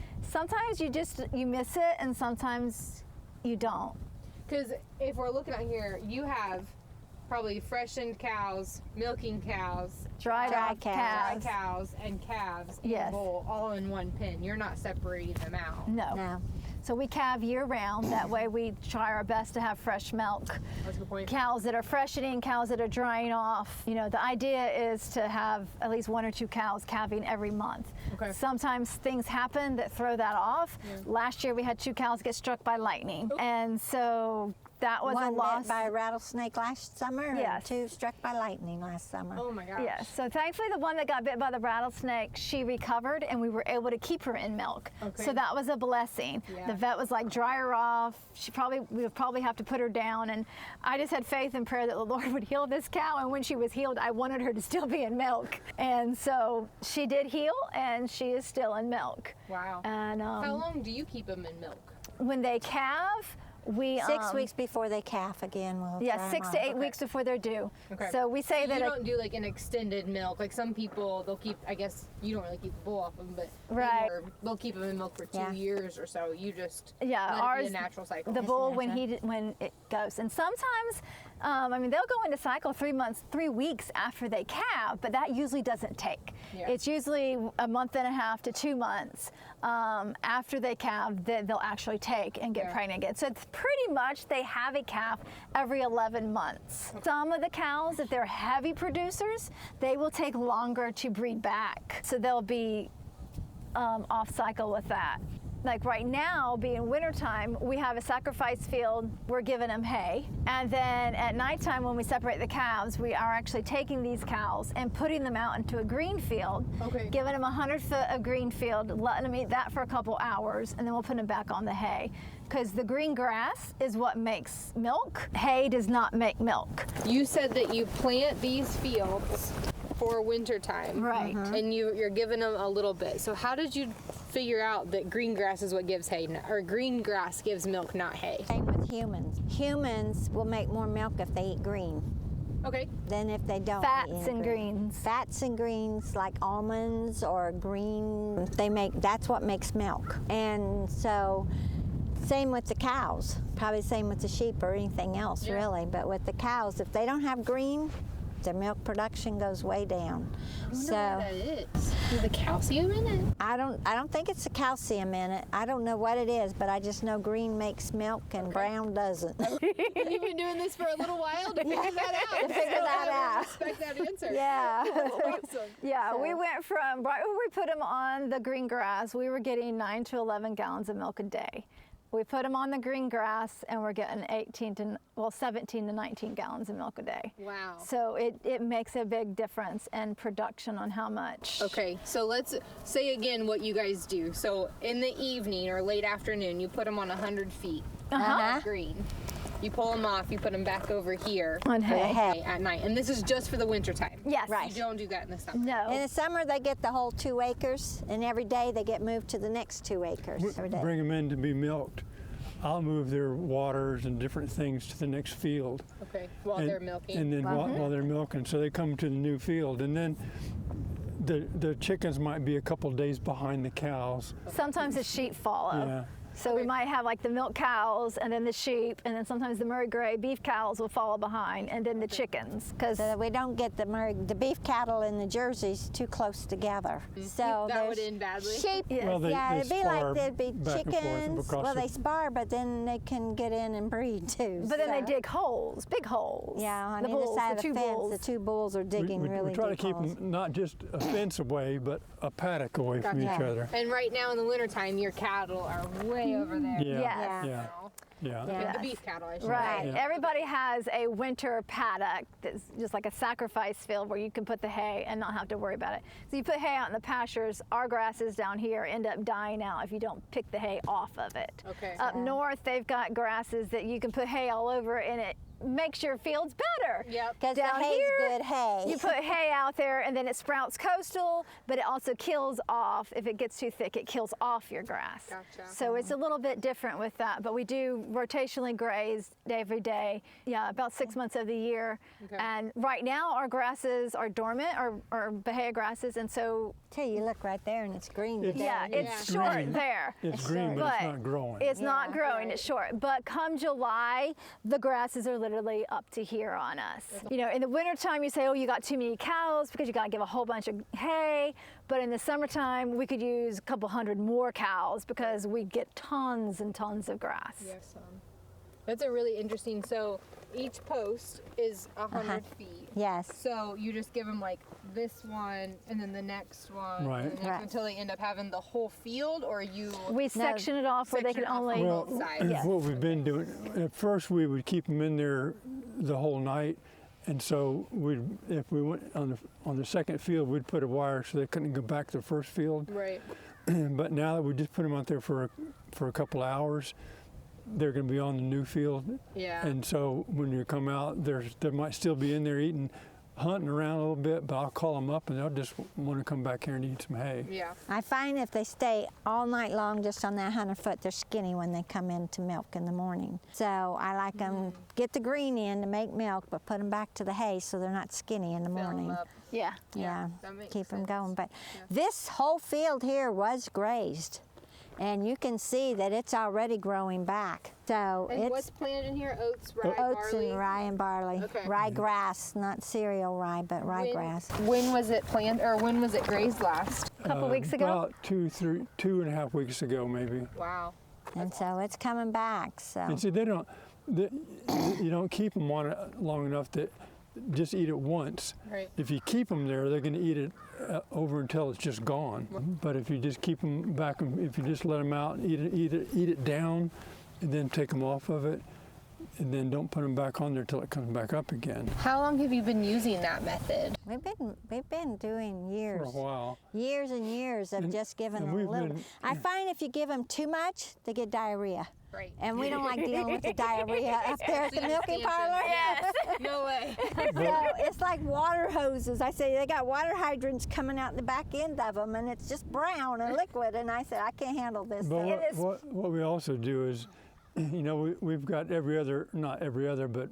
you miss it, and sometimes you don't. Because if we're looking at here, you have probably freshened cows, milking cows, Dry cows, and calves in Yes. a bowl, all in one pen. You're not separating them out. No. So we calve year round. That way we try our best to have fresh milk. That's a good point. Cows that are freshening, cows that are drying off. You know, the idea is to have at least 1 or 2 cows calving every month. Okay. Sometimes things happen that throw that off. Yeah. Last year we had 2 cows get struck by lightning. And so that was a One loss. bit by a rattlesnake last summer, Yes. and 2 struck by lightning last summer. Oh my gosh. Yes. So thankfully, the one that got bit by the rattlesnake, she recovered, and we were able to keep her in milk. Okay. So that was a blessing. Yeah. The vet was like, dry her off. We would probably have to put her down. And I just had faith and prayer that the Lord would heal this cow. And when she was healed, I wanted her to still be in milk. And so she did heal, and she is still in milk. Wow. And How long do you keep them in milk? when they calve, we 6 weeks before they calf again. We'll Yeah, dry 6 them to off. 8 weeks before they're due. Okay. So we say that you don't do like an extended milk. Like some people, they'll keep. I guess you don't really keep the bull off them, but Right. they'll keep them in milk for 2 Yeah. years or so. You just Yeah, let it ours be a natural cycle. the bull when natural. when it goes, and sometimes, they'll go into cycle 3 weeks after they calve, but that usually doesn't take. Yeah. It's usually a month and a half to 2 months after they calve that they'll actually take and get Yeah. pregnant again. So it's pretty much they have a calf every 11 months. Some of the cows, if they're heavy producers, they will take longer to breed back, so they'll be off cycle with that. Like right now, being wintertime, we have a sacrifice field, we're giving them hay. And then at nighttime when we separate the calves, we are actually taking these cows and putting them out into a green field, Okay. giving them 100 foot of green field, letting them eat that for a couple hours, and then we'll put them back on the hay. Because the green grass is what makes milk. Hay does not make milk. You said that you plant these fields for winter time, Right. and you're giving them a little bit. So how did you figure out that green grass is what gives hay, or green grass gives milk, not hay? Same with humans. Humans will make more milk if they eat green Okay. than if they don't. Fats eat and greens. Fats and greens like almonds or green, that's what makes milk. And so same with the cows, probably same with the sheep or anything else Yeah. really, but with the cows, if they don't have green, their milk production goes way down. I wonder So what that is. Is the calcium in it? I don't think it's the calcium in it. I don't know what it is, but I just know green makes milk and brown doesn't. You've been doing this for a little while to figure that out. To figure that I out. expect that answer. Yeah. Awesome. Yeah, we went from right when we put them on the green grass, we were getting 9 to 11 gallons of milk a day. We put them on the green grass, and we're getting 17 to 19 gallons of milk a day. Wow. So it makes a big difference in production on how much. Okay, so let's say again what you guys do. So in the evening or late afternoon, you put them on 100 feet. Uh-huh. Green. You pull them off, you put them back over here On for the hay. hay at night. And this is just for the winter time. Yes. Right. You don't do that in the summer. No. In the summer, they get the whole 2 acres, and every day they get moved to the next 2 acres. Every day. Bring them in to be milked. I'll move their waters and different things to the next field. Okay, while and, they're milking. And then while they're milking, so they come to the new field, and then the chickens might be a couple days behind the cows. Sometimes the sheep follow. Yeah. So we might have like the milk cows, and then the sheep, and then sometimes the Murray Grey beef cows will follow behind, and then the chickens. Because So that we don't get the beef cattle and the jerseys too close together. So That would there's end badly. sheep. Yes. Well, they it'd be spar like there'd be back and forth chickens. because Well, they of- spar, but then they can get in and breed too. But then they so- dig holes, big holes. Yeah, on the either bulls, side the of the two fence, bulls. the 2 bulls are digging we really try to deep keep holes. them not just a fence away, but a paddock away from each Gotcha. other. And right now in the wintertime, your cattle are way over there. Yeah. Yes. Yeah. Yeah. Yeah. Yeah. The beef cattle, I should Right. say. Yeah. Everybody has a winter paddock that's just like a sacrifice field where you can put the hay and not have to worry about it. So you put hay out in the pastures, our grasses down here end up dying out if you don't pick the hay off of it. Okay. Up north, they've got grasses that you can put hay all over, and it makes your fields better. Yep. Because the Down hay's here, good hay. you put hay out there, and then it sprouts coastal, but it also kills off, if it gets too thick, it kills off your grass. Gotcha. So it's a little bit different with that, but we do rotationally graze every day, about 6 months of the year. Okay. And right now our grasses are dormant, or Bahia grasses, and so Till you look right there and it's green today. yeah, it's short green. there. It's green, but it's not growing. It's not Yeah. growing, it's short. But come July, the grasses are literally up to here on us. You know, in the wintertime, you say, oh, you got too many cows because you got to give a whole bunch of hay. But in the summertime, we could use a couple hundred more cows because we get tons and tons of grass. Yes. That's a really interesting. So each post is 100 feet. Yes. So you just give them like this one and then the next one, Right. and the next Right. until they end up having the whole field, or you. We section it off where they Section can off only. on both sides. Yes. What we've been doing, at first we would keep them in there the whole night. And so if we went on the second field, we'd put a wire so they couldn't go back to the first field. Right. But now that we just put them out there for a couple of hours, they're going to be on the new field. Yeah. And so when you come out, they might still be in there hunting around a little bit, but I'll call them up and they'll just want to come back here and eat some hay. Yeah. I find if they stay all night long just on that 100 foot, they're skinny when they come in to milk in the morning. So I like them, get the green in to make milk, but put them back to the hay so they're not skinny in the Fill 'em morning. up. Yeah. Yeah, that makes keep them sense. going. But this whole field here was grazed, and you can see that it's already growing back. So And it's what's planted in here? Oats, rye, oats barley. and rye and barley. Okay. Rye grass, not cereal rye, but rye When- grass. When was it planted, or when was it grazed last? A couple weeks ago. About 2.5 weeks ago, maybe. Wow. And so it's coming back. So And see, you don't keep them on it long enough to just eat it once. Right. If you keep them there, they're going to eat it over until it's just gone. But if you just keep them back, if you just let them out, eat it down, and then take them off of it, and then don't put them back on there till it comes back up again. How long have you been using that method? we've been doing years. For a while. Years and years of just giving and them a we've little. been- I find if you give them too much, they get diarrhea. Right. And we don't like dealing with the diarrhea up there at the milking parlor. Yes. No way. So it's like water hoses. I say they got water hydrants coming out the back end of them, and it's just brown and liquid. And I said, I can't handle this. But thing. what we also do is, we've got not every other, but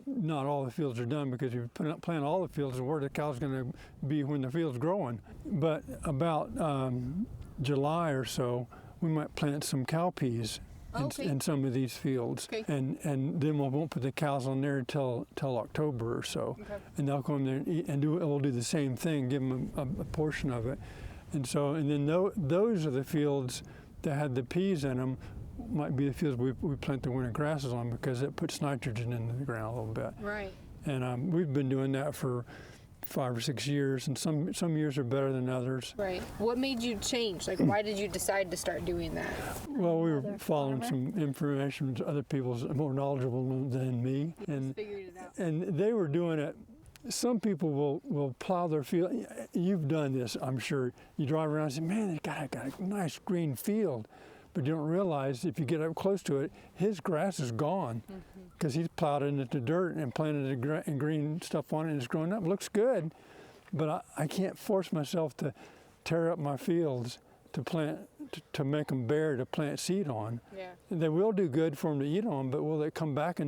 not all the fields are done, because if you plant all the fields, where the cow's going to be when the field's growing. But about July or so, we might plant some cowpeas Okay. in some of these fields, Okay. and then we won't put the cows on there till October or so, Okay. and they'll come in there and eat, and we'll do the same thing, give them a portion of it, and then those are the fields that had the peas in them. Might be the fields we plant the winter grasses on, because it puts nitrogen into the ground a little bit. Right. And we've been doing that for 5 or 6 years, and some years are better than others. Right. What made you change? Like, why did you decide to start doing that? Well, we were following some information other people's more knowledgeable than me, and Figured it out. and they were doing it. Some people will plow their field. You've done this, I'm sure. You drive around and say, man, they got a nice green field. But you don't realize, if you get up close to it, his grass is gone, because he's plowed it into the dirt and planted the green stuff on it, and it's growing up. It looks good, but I can't force myself to tear up my fields to make them bare to plant seed on. Yeah. They will do good for them to eat on, but will they come back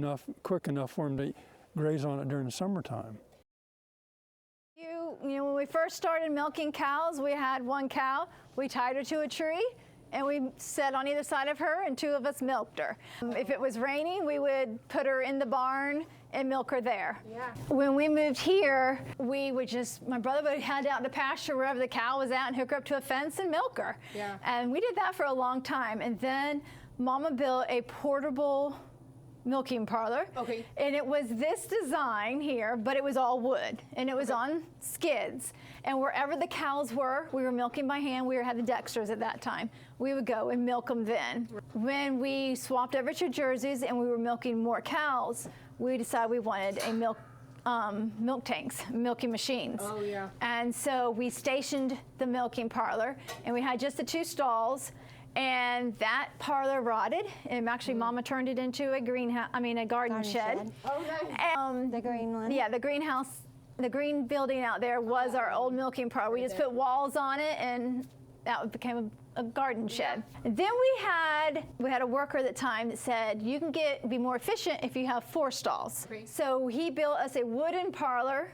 quick enough for them to graze on it during the summertime? You know, when we first started milking cows, we had one cow. We tied her to a tree, and we sat on either side of her, and 2 of us milked her. If it was raining, we would put her in the barn and milk her there. Yeah. When we moved here, my brother would head out to pasture wherever the cow was at and hook her up to a fence and milk her. Yeah. And we did that for a long time. And then Mama built a portable milking parlor. Okay. And it was this design here, but it was all wood, and it was on skids. And wherever the cows were, we were milking by hand. We had the Dexters at that time. We would go and milk them then. When we swapped over to Jerseys and we were milking more cows, we decided we wanted a milk tanks, milking machines. Oh, yeah. And so we stationed the milking parlor, and we had just the 2 stalls. And that parlor rotted. And actually, Mama turned it into a a garden shed. Oh, nice. The green one. Yeah, the greenhouse, the green building out there was our old milking parlor. We just put walls on it, and that became a garden shed. And then we had a worker at the time that said, you can be more efficient if you have 4 stalls. Okay. So he built us a wooden parlor,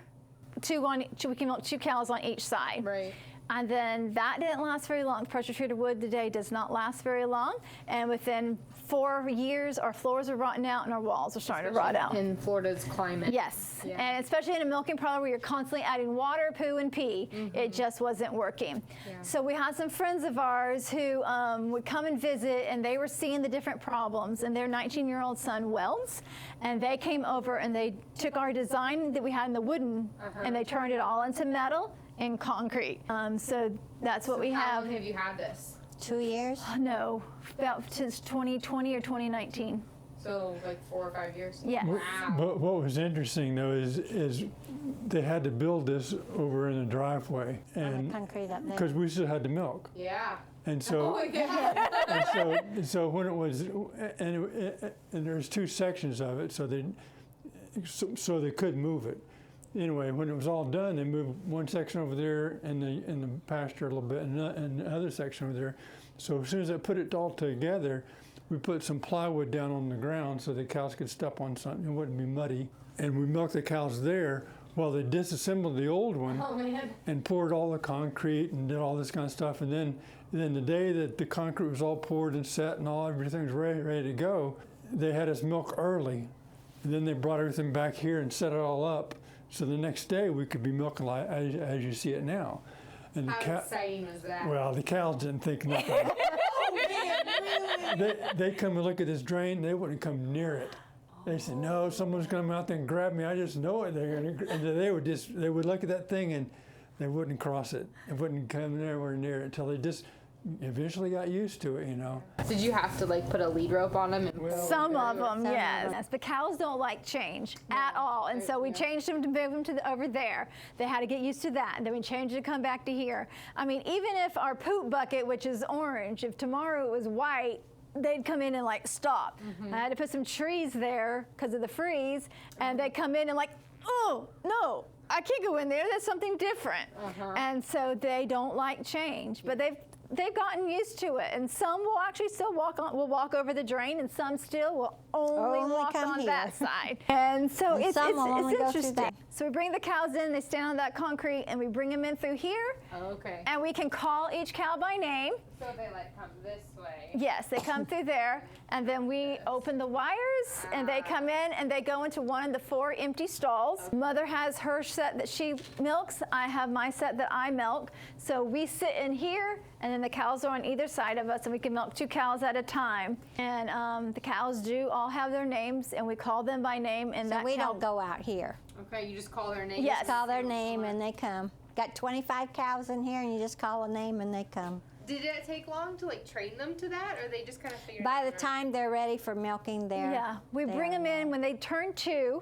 we can milk 2 cows on each side. Right. And then that didn't last very long. Pressure treated wood today does not last very long. And within 4 years, our floors are rotting out and our walls are starting to rot out. In Florida's climate. Yes, Yeah. and especially in a milking parlor where you're constantly adding water, poo, and pee, it just wasn't working. Yeah. So we had some friends of ours who would come and visit, and they were seeing the different problems, and their 19-year-old son welds, and they came over and they took our design that we had in the wooden, and they turned it all into metal and concrete. So that's what we How have. long have you had this? 2 years. No, about since 2020 or 2019. So like 4 or 5 years? Yes. Wow. But what was interesting though is they had to build this over in the driveway, The and concrete up there. because we still had to milk, Yeah. and so Oh, yeah. and so when it was, and there's 2 sections of it, so they could move it. Anyway, when it was all done, they moved one section over there in the pasture a little bit, and the other section over there. So as soon as I put it all together, we put some plywood down on the ground so the cows could step on something; it wouldn't be muddy. And we milked the cows there while they disassembled the old one Oh, man. and poured all the concrete and did all this kind of stuff. And then the day that the concrete was all poured and set and everything was ready to go, they had us milk early. And then they brought everything back here and set it all up. So the next day we could be milking like as you see it now. And How exciting was that? well, the cows didn't think nothing. They come and look at this drain, they wouldn't come near it. They said, no, someone's gonna come out there and grab me. I just know it. And they would look at that thing and they wouldn't cross it. It wouldn't come anywhere near it until they just eventually got used to it, you know. Did you have to like put a lead rope on them? Some of them, Some of yes. them. But cows don't like change at all. And so we changed them to move them to over there. They had to get used to that. And then we changed it to come back to here. I mean, even if our poop bucket, which is orange, if tomorrow it was white, they'd come in and like stop. I had to put some trees there because of the freeze. And they'd come in and like, oh, no. I can't go in there. That's something different. And so they don't like change. But they've gotten used to it, and some will actually still will walk over the drain, and some still will only walk come on here. that side. And so And it's some will only go through interesting. that. So we bring the cows in, they stand on that concrete, and we bring them in through here, Oh, okay. and we can call each cow by name. So they like come this way. Yes, they come through there, and then we open the wires, and they come in, and they go into one of the 4 empty stalls. Mother has her set that she milks. I have my set that I milk. So we sit in here, and then the cows are on either side of us, and we can milk 2 cows at a time. And the cows do all have their names, and we call them by name. And So that we cow- don't go out here. Okay, you just call their name. Yes. Call their name and they come. Got 25 cows in here, and you just call a name and they come. Did it take long to like train them to that, or they just kind of figured? By it the out? time they're ready for milking, Yeah, we bring them in when they turn 2.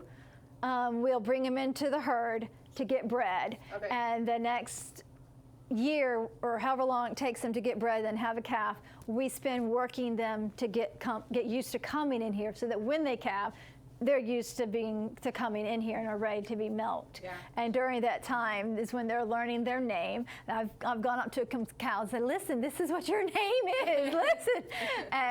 We'll bring them into the herd to get bred, Okay. and the next year or however long it takes them to get bred and have a calf, we spend working them to get used to coming in here, so that when they calve, they're used to coming in here and are ready to be milked. Yeah. And during that time is when they're learning their name. And I've gone up to cows and said, listen, this is what your name is, listen.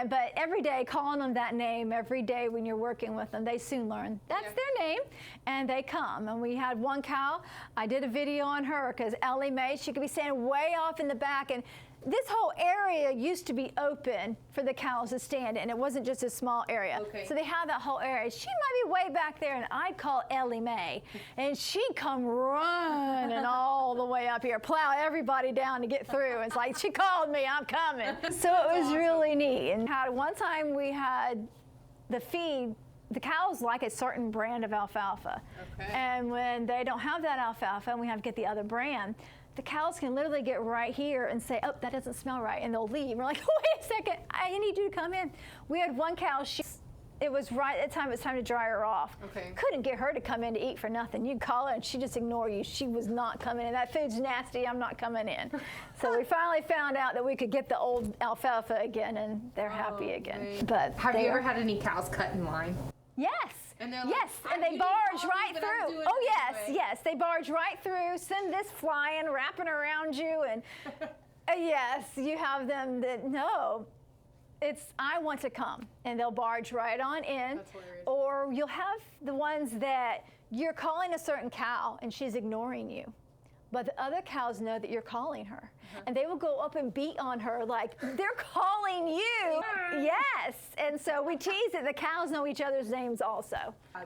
But every day, calling them that name every day when you're working with them, they soon learn that's their name, and they come. And we had one cow, I did a video on her because Ellie Mae, she could be standing way off in the back, and this whole area used to be open for the cows to stand in. It wasn't just a small area. Okay. So they have that whole area. She might be way back there, and I'd call Ellie Mae, and she'd come running all the way up here, plow everybody down to get through. It's like, she called me, I'm coming. So it was really neat. And one time we had the feed. The cows like a certain brand of alfalfa. Okay. And when they don't have that alfalfa and we have to get the other brand, the cows can literally get right here and say, oh, that doesn't smell right, and they'll leave. We're like, wait a second, I need you to come in. We had one cow, it was right at the time. It was time to dry her off. Okay. Couldn't get her to come in to eat for nothing. You'd call her and she'd just ignore you. She was not coming in. That food's nasty. I'm not coming in. So we finally found out that we could get the old alfalfa again, and they're happy again. great. But Have you ever had any cows cut in line? Yes. And they're like, yes, and "You they didn't barge tell me, right but I'm through. doing Oh it yes, anyway." yes, they barge right through. Send this flying, wrapping around you, and yes, you have them that no. It's I want to come, and they'll barge right on in. That's hilarious. Or you'll have the ones that you're calling a certain cow and she's ignoring you, but the other cows know that you're calling her, and they will go up and beat on her like they're calling you. Yes, and so we tease it. The cows know each other's names also. I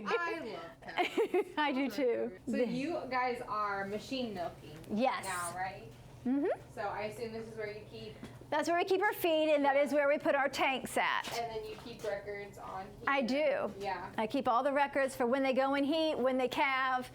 love cows. I do too. So you guys are machine milking Yes. now, right? Mm-hmm. So I assume this is where you keep, That's where we keep our feed, and that is where we put our tanks at. and then you keep records on here. I do. Yeah. I keep all the records for when they go in heat, when they calve.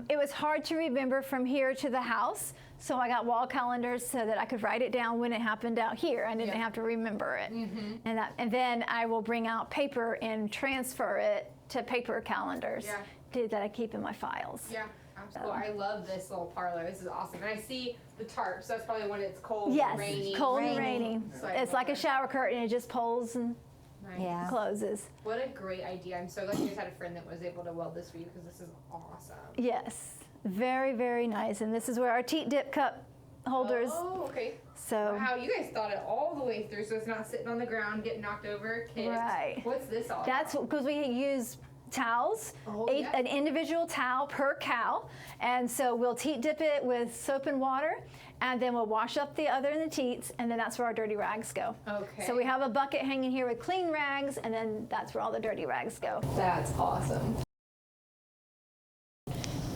It was hard to remember from here to the house, so I got wall calendars so that I could write it down when it happened out here. I didn't have to remember it. Mm-hmm. And then I will bring out paper and transfer it to paper calendars that I keep in my files. Yeah. Absolutely. I love this little parlor. This is awesome. And I see the tarp, so that's probably when it's cold Yes, and rainy. cold and raining. It's like a shower curtain. It just pulls and Nice. Yeah. closes. What a great idea. I'm so glad you guys had a friend that was able to weld this for you, because this is awesome. Yes, very, very nice. And this is where our teat dip cup holders. Oh, okay. So Wow, you guys thought it all the way through, so it's not sitting on the ground, getting knocked over, kicked. Right. What's this all that's about? because we use towels, Oh, yeah. an individual towel per cow, and so we'll teat dip it with soap and water, and then we'll wash up the other in the teats, and then that's where our dirty rags go. Okay. So we have a bucket hanging here with clean rags, and then that's where all the dirty rags go. That's awesome.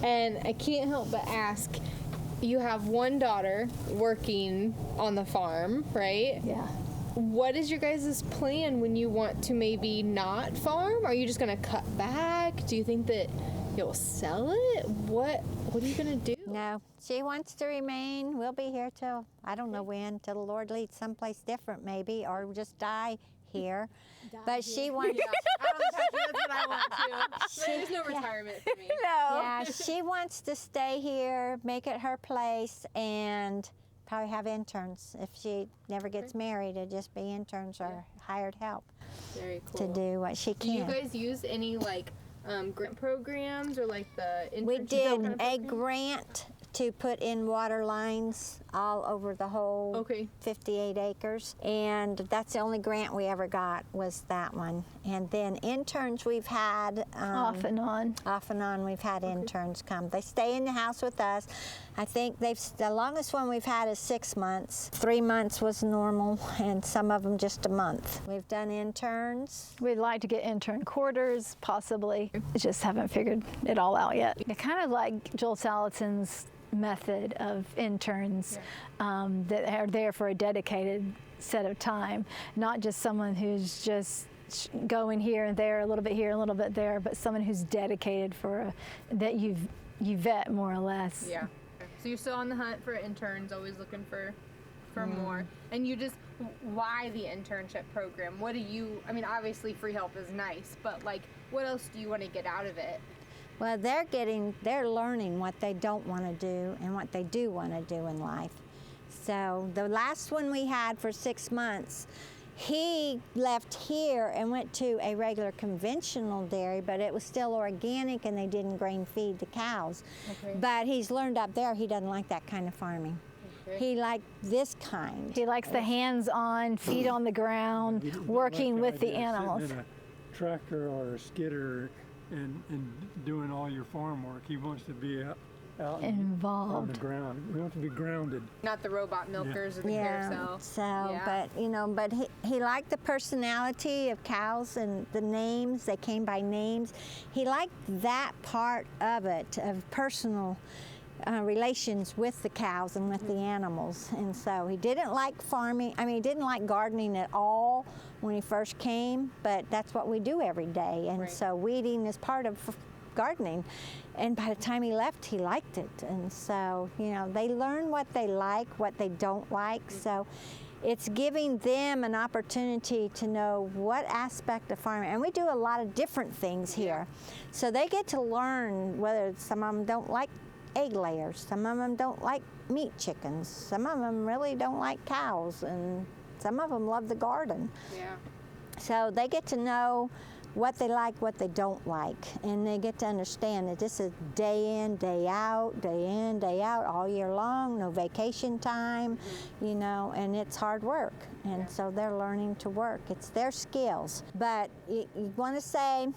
And I can't help but ask, you have one daughter working on the farm, right? Yeah. What is your guys' plan when you want to maybe not farm? Are you just gonna cut back? Do you think that you'll sell it? What are you gonna do? No, she wants to remain. We'll be here till, I don't know when, till the Lord leads someplace different maybe, or just die here. But she wants, That's what I want to. There's no retirement for me. No. yeah, she wants to stay here, make it her place, and probably have interns. If she never gets married, it'd just be interns or hired help Very cool. to do what she Do you can. guys use any like grant programs or like the We internship did kind of a program? grant to put in water lines all over the whole Okay. 58 acres, and that's the only grant we ever got was that one. And then interns we've had Off and on. off and on. We've had interns come. They stay in the house with us. I think the longest one we've had is 6 months. 3 months was normal, and some of them just a month. We've done interns. We'd like to get intern quarters, possibly. Just haven't figured it all out yet. Kind of like Joel Salatin's method of interns that are there for a dedicated set of time, not just someone who's just going here and there, a little bit here, a little bit there, but someone who's dedicated for that you vet more or less. Yeah. So you're still on the hunt for interns, always looking for more. And you just, why the internship program? What do you, I mean, obviously free help is nice, but like, what else do you want to get out of it? Well, they're learning what they don't want to do and what they do want to do in life. So the last one we had for 6 months, he left here and went to a regular conventional dairy, but it was still organic and they didn't grain feed the cows. Okay. But he's learned up there he doesn't like that kind of farming. Okay. He liked this kind. He likes the hands-on, feet on the ground, He doesn't working like with the idea of sitting animals. in a tractor or a skidder and doing all your farm work. He wants to be out on Involved. the ground. We want to be grounded. Not the robot milkers or the Yeah, carousel. so, Yeah. but he liked the personality of cows and the names. They came by names. He liked that part of it, of personal relations with the cows and with the animals. And so he didn't like farming. I mean, he didn't like gardening at all when he first came, but that's what we do every day. And Right. so weeding is part of gardening. And by the time he left, he liked it. And so, they learn what they like, what they don't like. So it's giving them an opportunity to know what aspect of farming, and we do a lot of different things here. So they get to learn whether some of them don't like egg layers, some of them don't like meat chickens, some of them really don't like cows, and some of them love the garden. Yeah. So they get to know what they like, what they don't like, and they get to understand that this is day in, day out, all year long, no vacation time, you know, and it's hard work. And so they're learning to work. It's their skills. But you want to say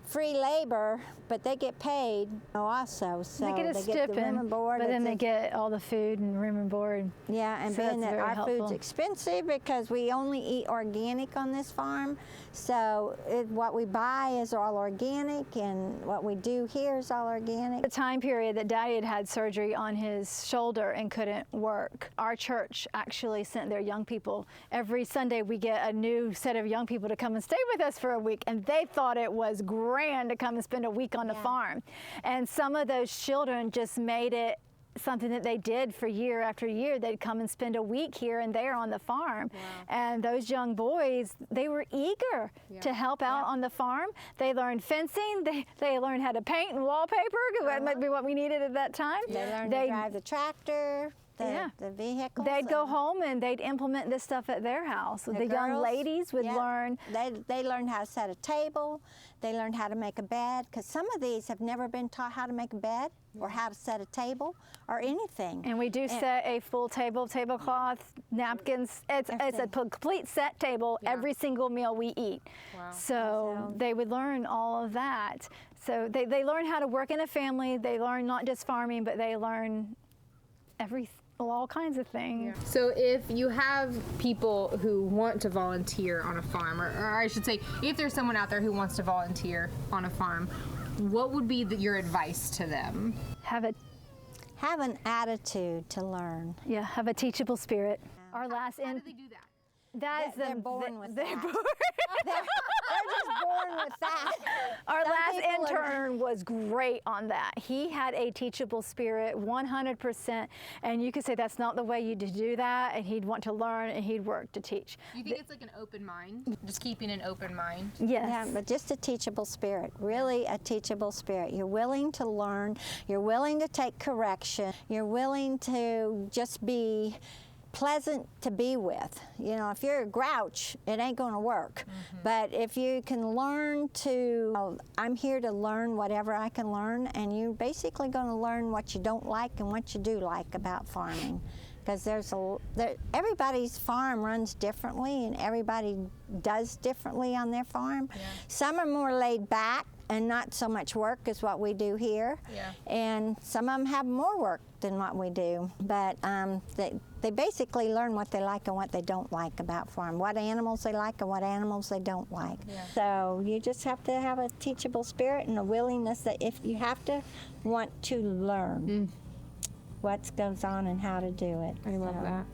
free labor, but they get paid also. So They get a the room stipend, and board. but then It's they a- get all the food and room and board. Yeah, and So being that's that very our helpful. food's expensive because we only eat organic on this farm, so what we buy is all organic, and what we do here is all organic. The time period that Daddy had surgery on his shoulder and couldn't work, our church actually sent their young people. Every Sunday we get a new set of young people to come and stay with us for a week, and they thought it was grand to come and spend a week on the farm. And some of those children just made it something that they did for year after year. They'd come and spend a week here and there on the farm. And those young boys, they were eager to help out on the farm. They learned fencing, they learned how to paint and wallpaper, because that might be what we needed at that time. They learn to drive the tractor, the vehicles. They'd go home and they'd implement this stuff at their house. The young girls, ladies would learn. They learn how to set a table. They learn how to make a bed, because some of these have never been taught how to make a bed or how to set a table or anything. And we do set a full table, tablecloth, napkins. It's a complete set table every single meal we eat. So they would learn all of that. So they learn how to work in a family. They learn not just farming, but they learn all kinds of things. So if you have people who want to volunteer on a farm, or I should say, if there's someone out there who wants to volunteer on a farm, what would be your advice to them? Have an attitude to learn. Have a teachable spirit. Our last How do they do that? They're born with that. born- They're just born with that. Our Some last people are- intern was great on that. He had a teachable spirit, 100%, and you could say that's not the way you do that, and he'd want to learn and he'd work to teach. Do you think it's like an open mind? Just keeping an open mind? Yes. Yeah, but just a teachable spirit, really a teachable spirit. You're willing to learn, you're willing to take correction, you're willing to just be pleasant to be with. You know, if you're a grouch, it ain't gonna work. But if you can learn to, I'm here to learn whatever I can learn, and you're basically gonna learn what you don't like and what you do like about farming. Because everybody's farm runs differently, and everybody does differently on their farm. Some are more laid back and not so much work as what we do here. And some of them have more work than what we do. But they basically learn what they like and what they don't like about farm, what animals they like and what animals they don't like. So you just have to have a teachable spirit and a willingness that if you have to want to learn what goes on and how to do it. I love that.